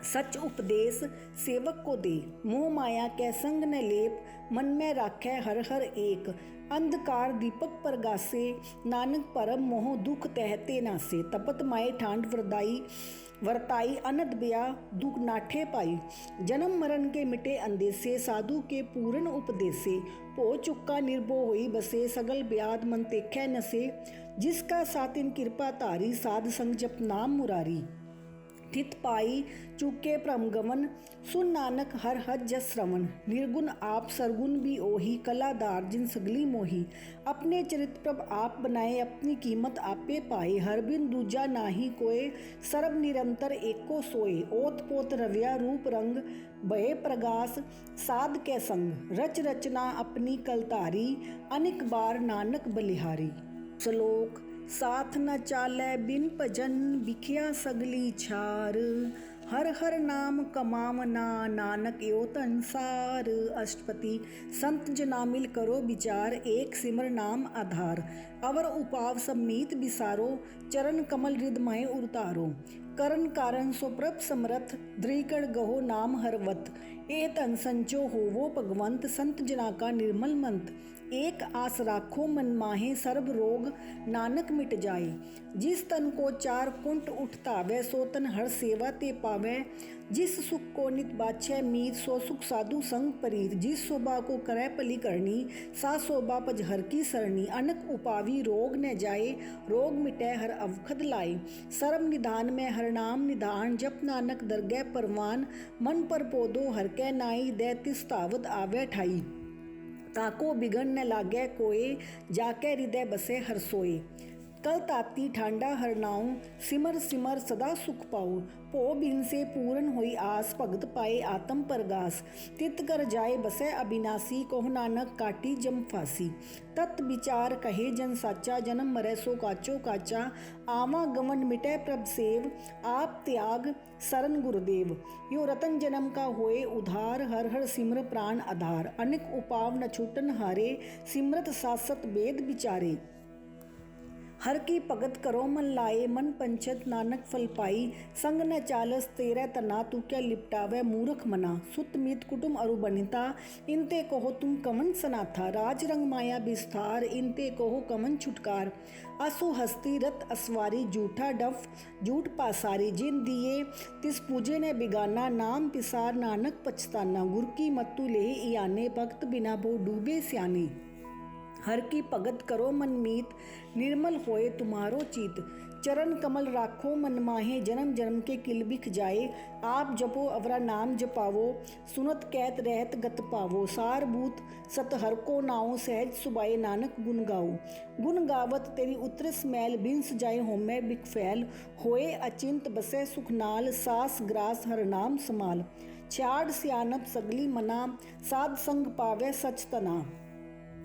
सच उपदेश सेवक को दे। मोह माया कै संग न लेप, मन में राखै हर हर एक। अंधकार दीपक प्रगासे, नानक परम मोह दुख तहते नासे। तपत माए ठांड वरताई, अनद ब्या दुख नाठे पाई। जन्म मरण के मिटे अंदेसे, साधु के पूर्ण उपदेसे। भो चुक्का निर्भो होई बसे, सगल ब्याद मन तेखै नसे। जिसका सातिन कृपा धारी, साध संग जप नाम मुरारी। थित पाई चुके भ्रम गमन, सुन नानक हर हज जस श्रवण। निर्गुण आप सरगुण भी ओही, कलादार जिन सगली मोही। अपने चरित प्रभ आप बनाए, अपनी कीमत आपे पाए। हर बिन दूजा नाही कोय, सर्व निरंतर एको सोए। ओत पोत रव्या रूप रंग, भये प्रगास साध के संग। रच रचना अपनी कलतारी, अनिक बार नानक बलिहारी। श्लोक साथ न चालै बिन भजन, बिखिया सगली छार। हर हर नाम कमावना, नानक यो संसार। अष्टपति संत जना मिल करो विचार, एक सिमर नाम आधार। अवर उपाव सब मीत बिसारो, चरण कमल हृदय उतारो। करण कारण सो प्रभ समरथ, द्रिकड़ गहो नाम हरवत। ए तन संचो होवो भगवंत, संत जना का निर्मल मंत। एक आस राखो मन माहे, सर्ब रोग नानक मिट जाए। जिस तन को चार कुंट उठतावै, सो तन हर सेवा ते पावै। जिस सुख को नित बाछै मीत, सो सुख साधु संग परीत। जिस शोभा को करै पली करनी, सा शोभा पज हर की सरणी। अनक उपावी रोग न जाए, रोग मिटै हर अवखद लाए। सर्व निधान में हर नाम निधान, जप नानक दरगह परवान। मन पर पोदो हर कै नाई, दै तिस तावत आवै ठाई। ताको बिगड़ न लागै कोय, जाकै हृदय बसे हर सोए। कल ताती ठांडा हरनाऊं, सिमर सिमर सदा सुख पाऊं। भो बिन से पूरन हुई आस, भगत पाए आत्म परगास। तित कर जाए बसै अविनाशी, कहो नानक काटी जम फांसी। तत् विचार कहे जन साचा, जन्म मरै सो काचो काचा। आवा गवन मिटै प्रभ सेव, आप त्याग सरन गुरुदेव। यो रतन जन्म का होए उधार, हर हर सिमर प्राण आधार। अनेक उपाव न छूटन हारे, सिमरत सासत वेद विचारे। हर की भगत करो मन लाए, मन पंचत नानक फल पाई। संग न चालस तेरे तना, तू क्या लिपटावे मूर्ख मना। सुत मित कुटुम अरु बनिता, इनते कहो तुम कमन सनाथा। राज रंग माया विस्तार, इनते कहो कमन छुटकार। असु हस्ती रत असवारी, झूठा डफ झूठ पासारी। जिन दिए तिस पूजे ने बिगाना, नाम पिसार नानक पछताना। गुर की मत्तु ले इयाने, भक्त बिना भो डूबे स्याने। हर की भगत करो मन मीत, निर्मल होए तुम्हारो चीत। चरण कमल राखो मन माहे, जन्म जन्म के किल बिख जाए। आप जपो अवरा नाम जपावो, सुनत कहत रहत गत पावो। सारभूत सत हर को नाओ, सहज सुबाए नानक गुण गाओ। गुण गावत तेरी उतरस मैल, बिंस जाए होमै बिख फैल। होए अचिंत बसै सुख नाल, सास ग्रास हर नाम समाल। छाड़ सियानप सगली मना, साध संग पावै सच तना।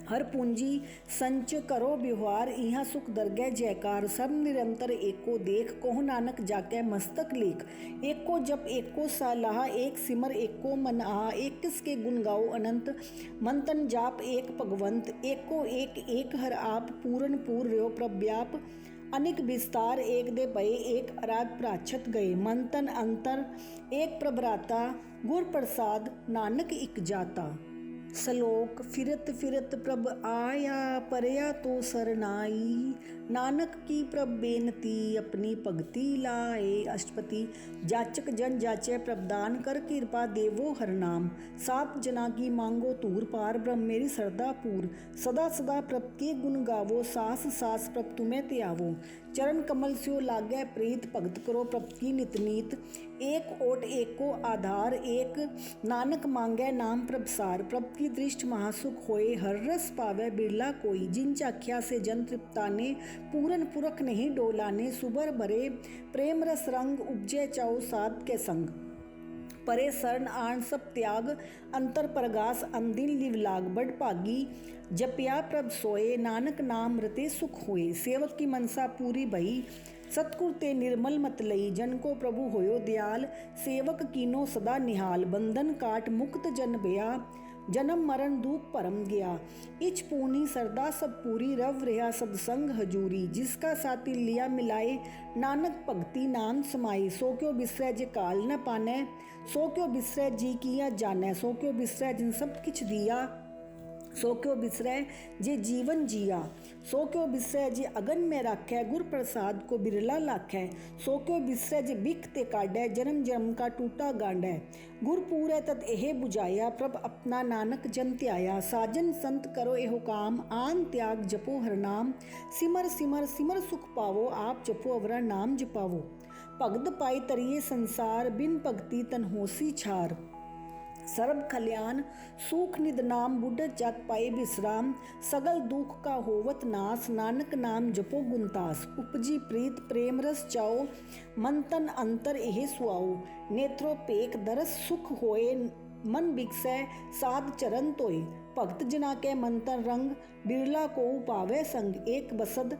हर पूंजी संच करो व्यवहार, इहाँ सुख दरगह जयकार। सब निरंतर एको देख, कहो नानक जाके मस्तक लेख। एको जप एको सलाह, एक सिमर एको मन आहा। एक किसके गुण गाओ अनंत, मंतन जाप एक भगवंत। एको एक एक हर आप, पूरन पूर रहो प्रव्याप। अनिक विस्तार एक दे भये, एक आराध प्राच्छत गए। मंतन अंतर एक प्रभराता, गुर प्रसाद नानक इक जाता। सलोक फिरत फिरत प्रभ आया, परया तो सरनाई। नानक की प्रभ बेनती, अपनी भगति लाए। अष्टपति जाचक जन जाचै प्रभदान, कर कृपा देवो हर नाम। सात जना की मांगो तूर, पार ब्रह्म मेरी सरदा पूर। सदा सदा प्रभ के गुण गावो, सास सास प्रभ तुम्हें त्यावो। चरण कमल स्यो लागै प्रीत, भगत करो प्रभ की नित नीत। एक ओट एको आधार, एक नानक मांगै नाम प्रभ सार। प्रभ की दृष्ट महासुख होए, हर रस पावै बिरला कोई। जिन चाख्या से जन तृप्ताने, पूरन पुरख नहीं डोलाने। सुबर भरे प्रेम रस रंग, उपजै चाओ साध के संग। परे शरण आन सब त्याग, अंतर परगास अंदिन लिव लाग। बड़ भागी जपिया प्रभ सोए, नानक नाम रते सुख होए। सेवक की मनसा पूरी भई, सतगुर ते निर्मल मत लई। जन को प्रभु होयो दयाल, सेवक कीनो सदा निहाल। बंधन काट मुक्त जन भया, जन्म मरण दुख परम गया। इच पूनी सरदा सब पूरी, रव रहा सदसंग हजूरी। जिसका साथी लिया मिलाए, नानक भगति नाम समाई। सो क्यों बिसरै जे काल न पानै, सो क्यों बिसरै जी किया जानै। सो क्यों बिसरै जिन सब किछ दिया, सो क्यों बिसरै जे जीवन जिया। सो क्यों बिसरै जे अगन में राखै, गुर प्रसाद को बिरला लाखै। सो क्यों बिसरै जे बिख ते काढै, जन्म जन्म का टूटा गांढै। गुर पूरै तत एह बुझाया, प्रभ अपना नानक जन ध्याया। साजन संत करो एहो काम, आन त्याग जपो हर नाम। सिमर सिमर सिमर सुख पावो, आप जपो अवरा नाम जपावो। भगत पाई तरिए संसार, बिन भगति तन होसी छार। सर्व कल्याण सुख निद नाम, बुढ़त जात पाए विश्राम। सगल दुख का होवत नाश, नानक नाम जपो गुणतास। उपजी प्रीत प्रेम रस चाओ, मन तन अंतर एह सुआओ। नेत्रो पेख दरस सुख होए, मन बिकसै साध चरण तोय। भगत जना के मंतर रंग, बिरला को पावे संग। एक बसद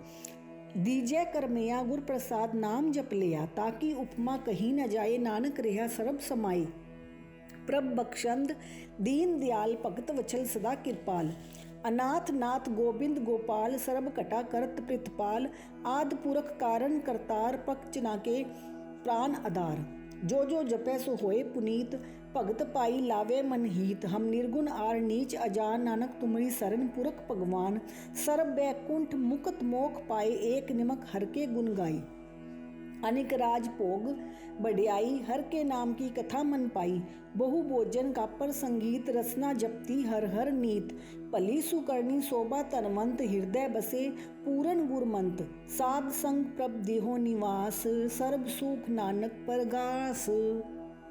दीजै करमैया, गुर प्रसाद नाम जप लिया। ताकि उपमा कहीं न जाए, नानक रहा सर्ब समाई। प्रभ बख्शंद दीन दयाल, भगत वचल सदा कृपाल। अनाथ नाथ गोबिंद गोपाल, सर्ब कटा करत प्रितपाल। आद पुरख कारण करतार, पक जना के प्राण आधार। जो जपै सो होए पुनीत, भगत पाई लावे मन हीत। हम निर्गुण आर नीच अजान, नानक तुमरी शरण पुरख भगवान। सर्ब बैकुंठ मुक्त मोख पाए, एक निमक हर के गुण गाई। अनिक राज भोग बढ़ियाई, हर के नाम की कथा मन पाई। बहु भोजन कापर संगीत, रसना जपती हर हर नीत। भली सुकरनी शोभा तनवंत, हृदय बसे पूरन गुरमंत। साध संग प्रभ देहो निवास, सर्ब सुख नानक परगास।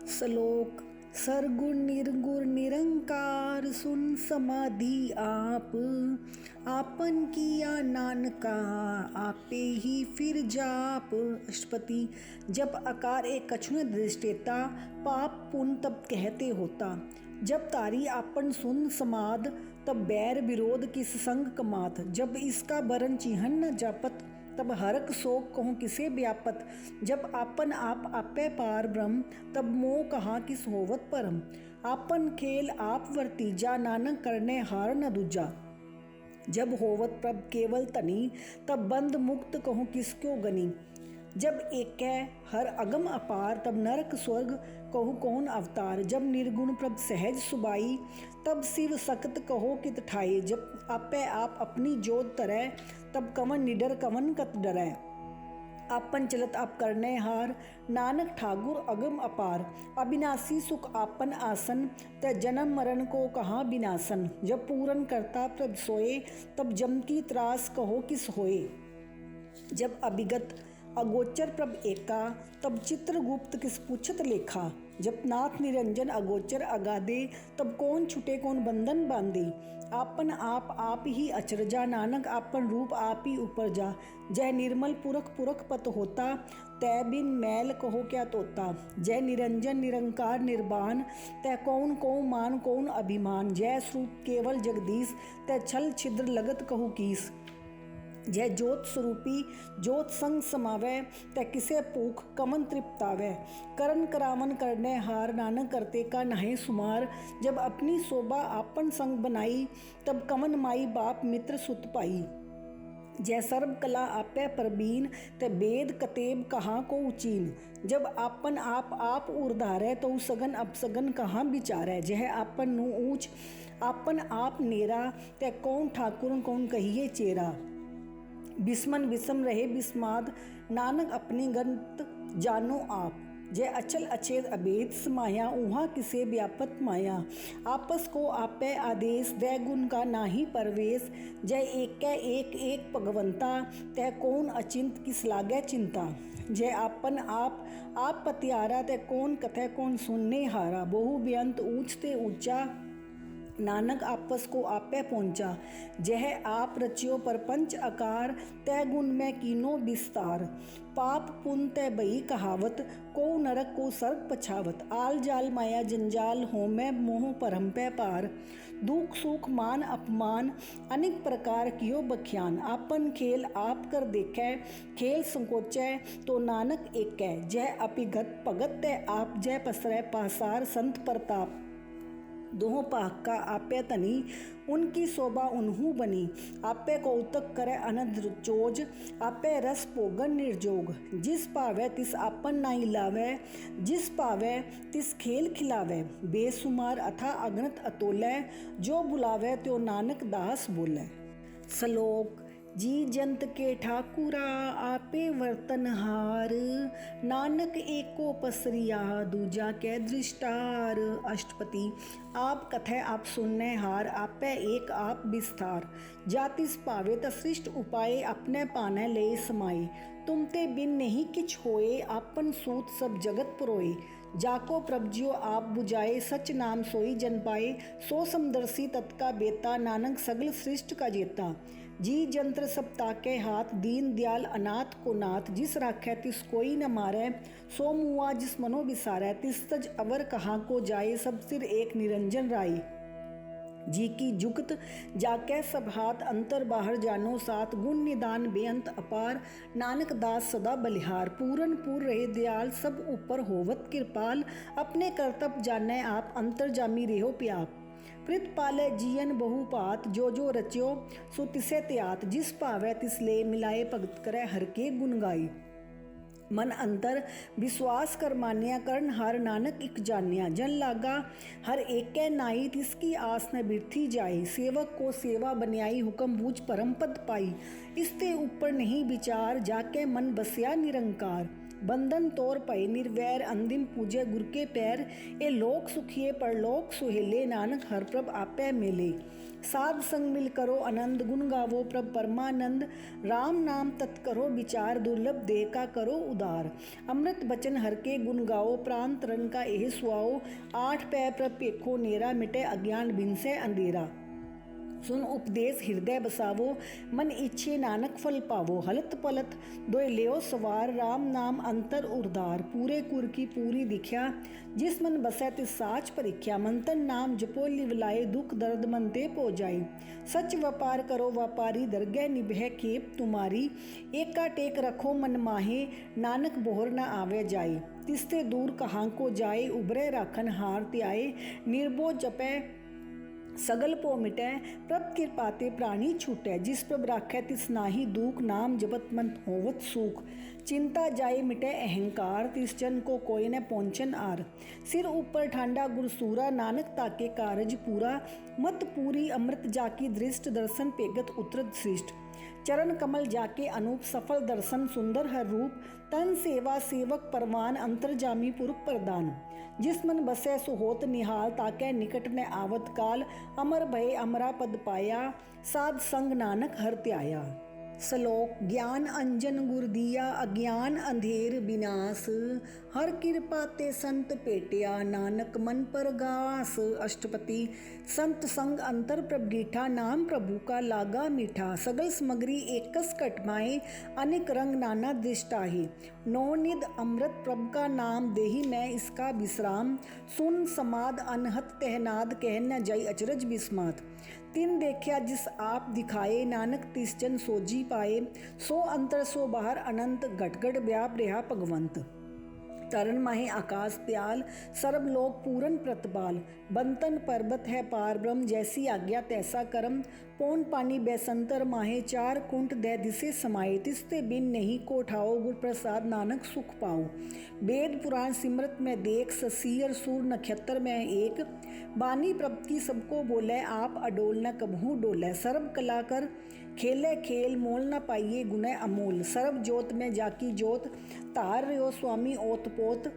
सलोक सरगुण निर्गुण निरंकार सुन समाधि आप, आपन किया नानका आपे ही फिर जाप। अष्टपदी। जब आकार एक कछुए दृष्टेता, पाप पुण्य तब कहते होता। जब तारी आपन सुन समाद, तब बैर विरोध किस संग कमात। जब इसका बरन चिन्हन न जापत, तब हरक शोक कहूँ किसे व्यापत। जब आपन आप आपे पार ब्रह्म, तब मोह कहा किस होवत परम। आपन खेल आप वर्तीजा, नानक करने हार न दूजा। जब होवत प्रभ केवल तनी, तब बंद मुक्त कहूँ किसको गनी। जब एक हर अगम अपार, तब नरक स्वर्ग कहूँ कौन अवतार। जब निर्गुण प्रभ सहज सुबाई, तब शिव सख्त कहो कित ठाई। जब आपे आप अपनी जोत तरह, तब कवन निडर कवन कत डरै। आपन चलत आप करने हार, नानक ठाकुर अगम अपार। अविनाशी सुख आपन आसन, ते जन्म मरण को कहाँ विनाशन। जब पूरन करता प्रभ सोए, तब जम की त्रास कहो किस होए। जब अभिगत अगोचर प्रभ एका, तब चित्रगुप्त किस पूछत लेखा। जब नाथ निरंजन अगोचर अगाधे, तब कौन छुटे कौन बंधन बांधे। आपन आप ही अचरजा, नानक आपन रूप आप ही ऊपर जा। जय निर्मल पुरख पुरख पत होता, तै बिन मैल कहो क्या तोता। जय निरंजन निरंकार निर्वाण, तै कौन कौन मान कौन अभिमान। जय स्वरूप केवल जगदीश, तै छल छिद्र लगत कहू कीस। जय जोत स्वरूपी जोत संग समावै, तै किसे भूख कमन तृप्तावै। करन करावन करने हार, नानक करते का नाहे सुमार। जब अपनी शोभा आपन संग बनाई, तब कमन माई बाप मित्र सुत पाई। जय सर्व कला आपै परबीन, तै वेद कतेब कहाँ को उचीन। जब आपन आप उर्धारै, तो सगन अपसगन कहाँ विचारै। जय आपन नु ऊंच आपन आप नेरा, तै कौन ठाकुर कौन कहिए चेरा। बिस्मन बिस्म रहे बिस्माद, नानक अपनी गंत जानो आप। जय अचल अचेत अभेद समाया, उहाँ किसे व्यापत माया। आपस को आपे आदेश, दै गुण का नाही परवेश। जय एक एक भगवंता, तै कौन अचिंत किस लागै चिंता। जय आपन आप पतियारा, तै कौन कथै कौन सुनने हारा। बहु बेअंत ऊंच ते ऊंचा, नानक आपस को आपे पहुँचा। जय आप रचियो परपंच आकार, तै गुण में कीनो विस्तार। पाप पुण्य तै बही कहावत, को नरक को सर्ग पछावत। आल जाल माया जंजाल, होमै मोह परम पै पार। दुख सुख मान अपमान, अनेक प्रकार कियो बख्यान। आपन खेल आप कर देखै, खेल संकोचै तो नानक एकै। जय अपिगत भगत तै आप, जय पसरै पासार संत प्रताप। दोहों पाक का आपे तनी, उनकी शोभा उन्हू बनी। आपे कौतक करे अनंत चोज, आपे रस भोगन निर्जोग। जिस पावे तिस आपन नाई लावे, जिस पावे तिस खेल खिलावे। बेसुमार अथा अगणत अतोलै, जो बुलावे त्यो नानक दास बोले। श्लोक। जी जंत के ठाकुरा आपे वर्तनहार, नानक एको पसरिया दूजा के दृष्टार। अष्टपदी। आप कथय आप सुनने हार, आपे एक आप विस्तार। जातिस पावे तसृष्ट उपाय, अपने पाने ले समाये। तुमते बिन नहीं किछ होए, आपन सूत सब जगत पुरोए। जाको प्रभजियो आप बुझाए, सच नाम सोई जन पाए। सो समदर्शी तत्का बेता, नानक सगल सृष्ट का जेता। जी जंत्र सब ताके हाथ, दीन दयाल अनाथ को नाथ। जिस राखै तिस कोई न मारै, सो मुआ जिस मनो विसारै। तिस तज अवर कहाँ को जाए, सब सिर एक निरंजन राय। जी की जुगत जाकै सब हाथ, अंतर बाहर जानो साथ। गुण निदान बेअंत अपार, नानक दास सदा बलिहार। पूरन पूर रहे दयाल, सब ऊपर होवत कृपाल। अपने करतब जानै आप, अंतर जामी रेहो प्याप। प्रित पाले जियन बहु पात, जो जो रच्यो सो तिसे त्यात। जिस पावै तिस ले मिलाए, भगत करे हर के गुण गाई। मन अंतर विश्वास कर मान्या, करण हार नानक इक जान्या। जन लागा हर एकै नाई, तिसकी आस न बिरथी जाई। सेवक को सेवा बन्याई, हुक्म बूझ परम पद पाई। इसते ऊपर नहीं विचार, जाके मन बसया निरंकार। बंधन तोर पए निर्वैर अंदिम पूजे गुर के पैर। ए लोक सुखिए परलोक सुहेले नानक हर प्रभ आपे मिले। साध संग मिल करो आनंद गुण गावो प्रभ परमानंद। राम नाम तत् करो विचार दुर्लभ देह का करो उदार। अमृत बचन हर के गुण गाओ प्राण तरन का एह सुआओ। आठ पै प्रभ पेखो नेरा मिटे अज्ञान बिन से अंधेरा। सुन उपदेश हृदय बसावो मन इच्छे नानक फल पावो। हलत पलत दोय लियो सवार राम नाम अंतर उर्धार। पूरे कुर की पूरी दिख्या जिस मन बसै तिस साच परीख्या। मंतन नाम जपो लिवलाए दुख दर्द मन ते पो जाए। सच व्यापार करो व्यापारी दरगह निभै खेप तुम्हारी। एका टेक रखो मन माहे नानक बोहर न आवे जाए। तिसते दूर कहाँ को जाए उबरे राखन हार त्याए। निर्भो जपै सगल पो मिटै प्रभ कृपाते प्राणी छूटै। जिस प्रभ राखै तिस नाहि दुख नाम जपत मन होवत सुख। चिंता जाए मिटै अहंकार तिस जन को कोई न पहुँचन आर। सिर ऊपर ठांडा गुरसूरा नानक ताके कारज पूरा। मत पूरी अमृत जाकी दृष्ट दर्शन पेगत उतरत श्रेष्ठ। चरण कमल जाके अनूप सफल दर्शन सुंदर हर रूप। तन सेवा सेवक परवान अंतर्जामी पुरख प्रदान। जिस मन बसै सुहोत निहाल ताकै निकट न आवत काल। अमर भय अमरा पद पाया साध संग नानक हर त्याया। श्लोक ज्ञान अंजन गुर दिया अज्ञान अंधेर विनाश। हर कृपा ते संत पेटिया नानक मन परगास। अष्टपति संत संग अंतर प्रभ डीठा नाम प्रभु का लागा मीठा। सगल सामग्री एकस कटमाए अनेक रंग नाना दृष्टाहे। नौ निध अमृत प्रभ का नाम देही मैं इसका विश्राम। सुन समाद अनहत तहनाद कह न जाई अचरज बिस्मात। तिन देखा जिस आप दिखाए नानक तिस जन सोजी पाए। सो अंतर सो बाहर अनंत घट घट व्याप रहा भगवंत। तरन माहे आकाश प्याल सर्व लोक पूरन प्रतिपाल। बंतन पर्वत है पार ब्रह्म जैसी आज्ञा तैसा कर्म। पौन पानी बैसंतर माहे चार कुंट दे दिसे समाये। तिसते बिन नहीं को ठाओ गुर प्रसाद नानक सुख पाओ। वेद पुराण सिमरत में देख ससीर सूर नक्षत्र में एक। बानी प्रभ की सबको बोले आप अडोल न कबहू डोले। सर्व कला कर खेले खेल मोल न पाइए गुने अमोल। सर्व जोत में जाकी जोत तार रहो स्वामी ओत पोत।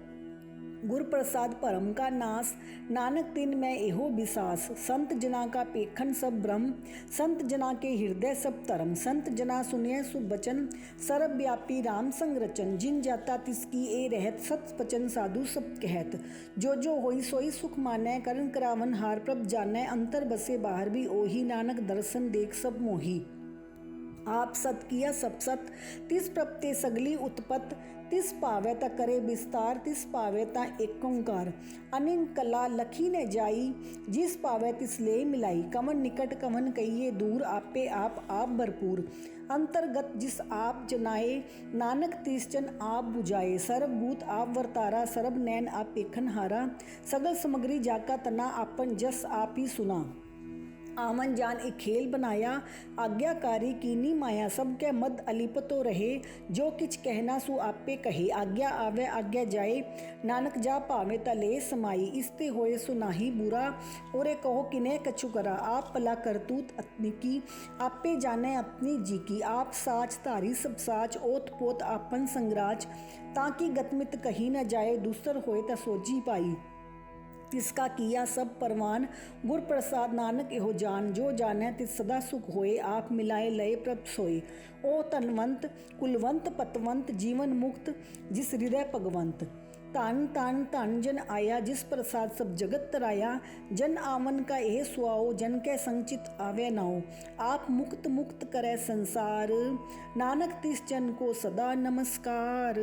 गुर प्रसाद परम का नास नानक तिन में एहो विसास। संत जना का पेखन सब ब्रह्म संत जना के हृदय सब धर्म। संत जना सुनिए सुख बचन सर्वव्यापी राम संग रचन। जिन जाता तिसकी ए रहत सत बचन साधु सब कहत। जो होई सोई सुख मानै करन करावन हार प्रभ जानै। अंतर बसे बाहर भी ओही नानक दर्शन देख सब मोही। आप सत किया सब सत तिस प्रभ ते सगली उत्पत। तिस पावे ता करे विस्तार तिस पावे ता एक ओंकार। अनिन कला लखी ने जाई जिस पावे तिस ले मिलाई। कवन निकट कवन कहिए दूर आपे आप भरपूर। अंतर्गत जिस आप जनाए नानक तिस जन आप बुझाए। सर्वभूत आप वर्तारा सर्व नैन आप पेखन हारा। सगल सामग्री जाका तना आपन जस आप ही सुना। आवन जान एक खेल बनाया आज्ञाकारी कीनी माया। सबके मद अलिपतो रहे जो किच कहना सु आपे कहे। आज्ञा आवे आज्ञा जाए नानक जा पावे तले समाई। इसते होए सु नाही बुरा ओरे कहो किने कछु करा। आप पला करतूत अपनी की आपे जाने अपनी जी की। आप साच धारी सब साच ओत पोत आपन संगराज। ताकि गतमित कही न जाए दूसर होए ता सोजी पाई। तिसका किया सब परवान गुर प्रसाद नानक एहो जान। जो जाने तिस सदा सुख होए आप मिलाए लय प्रभ सोए। ओ तनवंत कुलवंत पतवंत जीवन मुक्त जिस हृदय भगवंत। तान तान तान जन आया जिस प्रसाद सब जगत तराया। जन आवन का एह सुआओ जन के संचित आवे नाओ। आप मुक्त मुक्त करे संसार नानक तिस जन को सदा नमस्कार।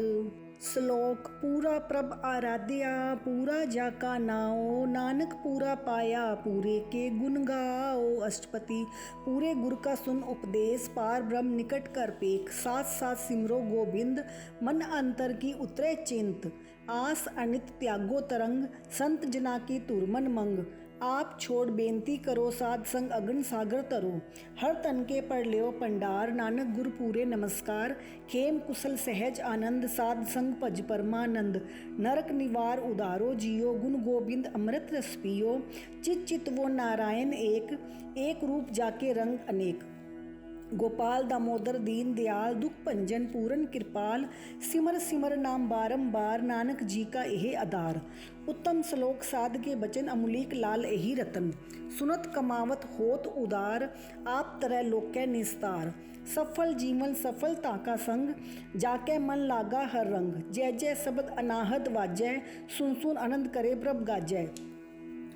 श्लोक पूरा प्रभ आराध्या पूरा जाका नाओ। नानक पूरा पाया पूरे के गुण गाओ। अष्टपति पूरे गुर का सुन उपदेश पार ब्रह्म निकट कर पेख। साथ साथ सिमरो गोविंद मन अंतर की उतरे चिंत। आस अनित त्यागो तरंग संत जना की तुरमन मंग। आप छोड़ बेनती करो साध संग अगन सागर तरो। हर तन के पर लियो पंडार नानक गुर पूरे नमस्कार। खेम कुशल सहज आनंद साध संग भज परमानंद। नरक निवार उदारो जियो गुण गोविंद अमृत रस पियो। चित चित वो नारायण एक एक रूप जाके रंग अनेक। गोपाल दामोदर दीन दयाल दुख भंजन पूरन कृपाल, सिमर सिमर नाम बारंबार, नानक जी का यह आधार। उत्तम श्लोक साध के बचन, अमूलिक लाल यही रतन, सुनत कमावत होत उदार, आप तरह लोकै निस्तार। सफल जीवन सफलता का संग, जाके मन लागा हर रंग, जय जय शब्द अनाहद वाजै, सुन सुन आनंद करे प्रभ गाजै।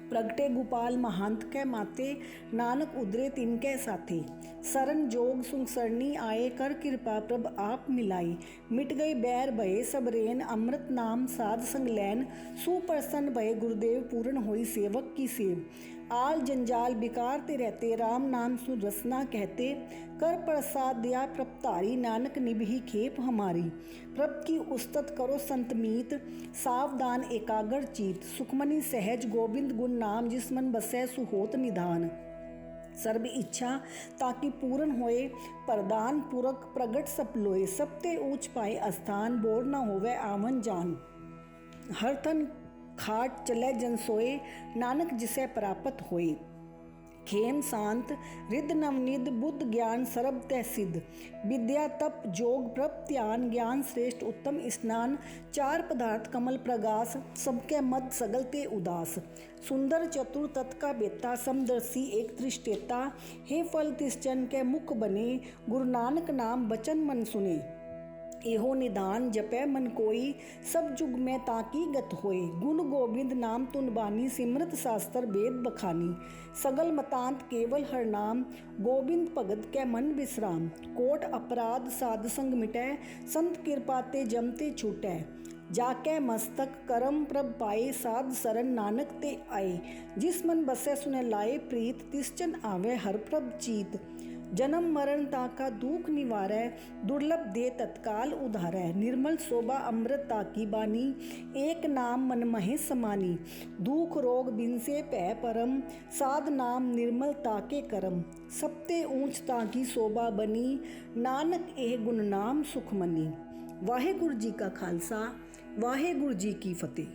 प्रगटे गोपाल महंत कै माते, नानक उदरे तिनकै साथे, सरन जोग सुन सरनी आए, कर कृपा प्रभ आप मिलाई। मिट गए बैर भये सब रेन, अमृत नाम साध संग लैन, सुप्रसन्न भये गुरुदेव पूर्ण होई सेवक की सेव। आल जंजाल बिकार ते रहते, राम नाम सुन रसना कहते, कर प्रसाद दिया प्रभतारी, नानक निभही खेप हमारी। प्रभ की उस्तत करो संत मीत, सावधान एकाग्र चीत, सुखमनी सहज गोबिंद गुण नाम, जिस मन बसै सुहोत निधान। सर्ब इच्छा ताकि पूर्ण होए, प्रदान पूरक प्रगट सब लोए, सबते ऊंच पाए स्थान, बोर न होवे आवन जान। हर तन खाट चले जन सोए, नानक जिसे प्राप्त होए। खेम शांत रिद नवनिध, बुद्ध ज्ञान सर्ब तै सिद्ध, विद्या तप जोग प्रभ ध्यान, ज्ञान श्रेष्ठ उत्तम स्नान। चार पदार्थ कमल प्रगास, सबके मद सगल ते उदास। सुंदर चतुर तत् का बेता, समदर्शी एक दृष्टेता, हे फल तिस जन के मुख बने, गुरु नानक नाम बचन मन सुने। एहो निदान जपै मन कोई, सब जुग में ताकी गत होए, गुण गोबिंद नाम तुन बानी, सिमरत शास्त्र वेद बखानी। सगल मतांत केवल हर नाम, गोबिंद भगत कै मन विश्राम। कोट अपराध साध संग मिटै, संत कृपा ते जमते छूटै। जाकै मस्तक करम प्रभ पाए, साध सरन नानक ते आए। जिस मन बसै सुने लाए प्रीत, तिस जन आवे हर प्रभ चीत। जन्म मरण ताका दुख निवारै, दुर्लभ दे तत्काल उधारै। निर्मल शोभा अमृत ताकी बानी, एक नाम मन महे समानी। दुख रोग बिन से भै परम, साध नाम निर्मल ताके करम। सबते ऊंच ताकी शोभा बनी, नानक एह गुण नाम सुखमनी। वाहेगुरु जी का खालसा, वाहेगुरु जी की फतेह।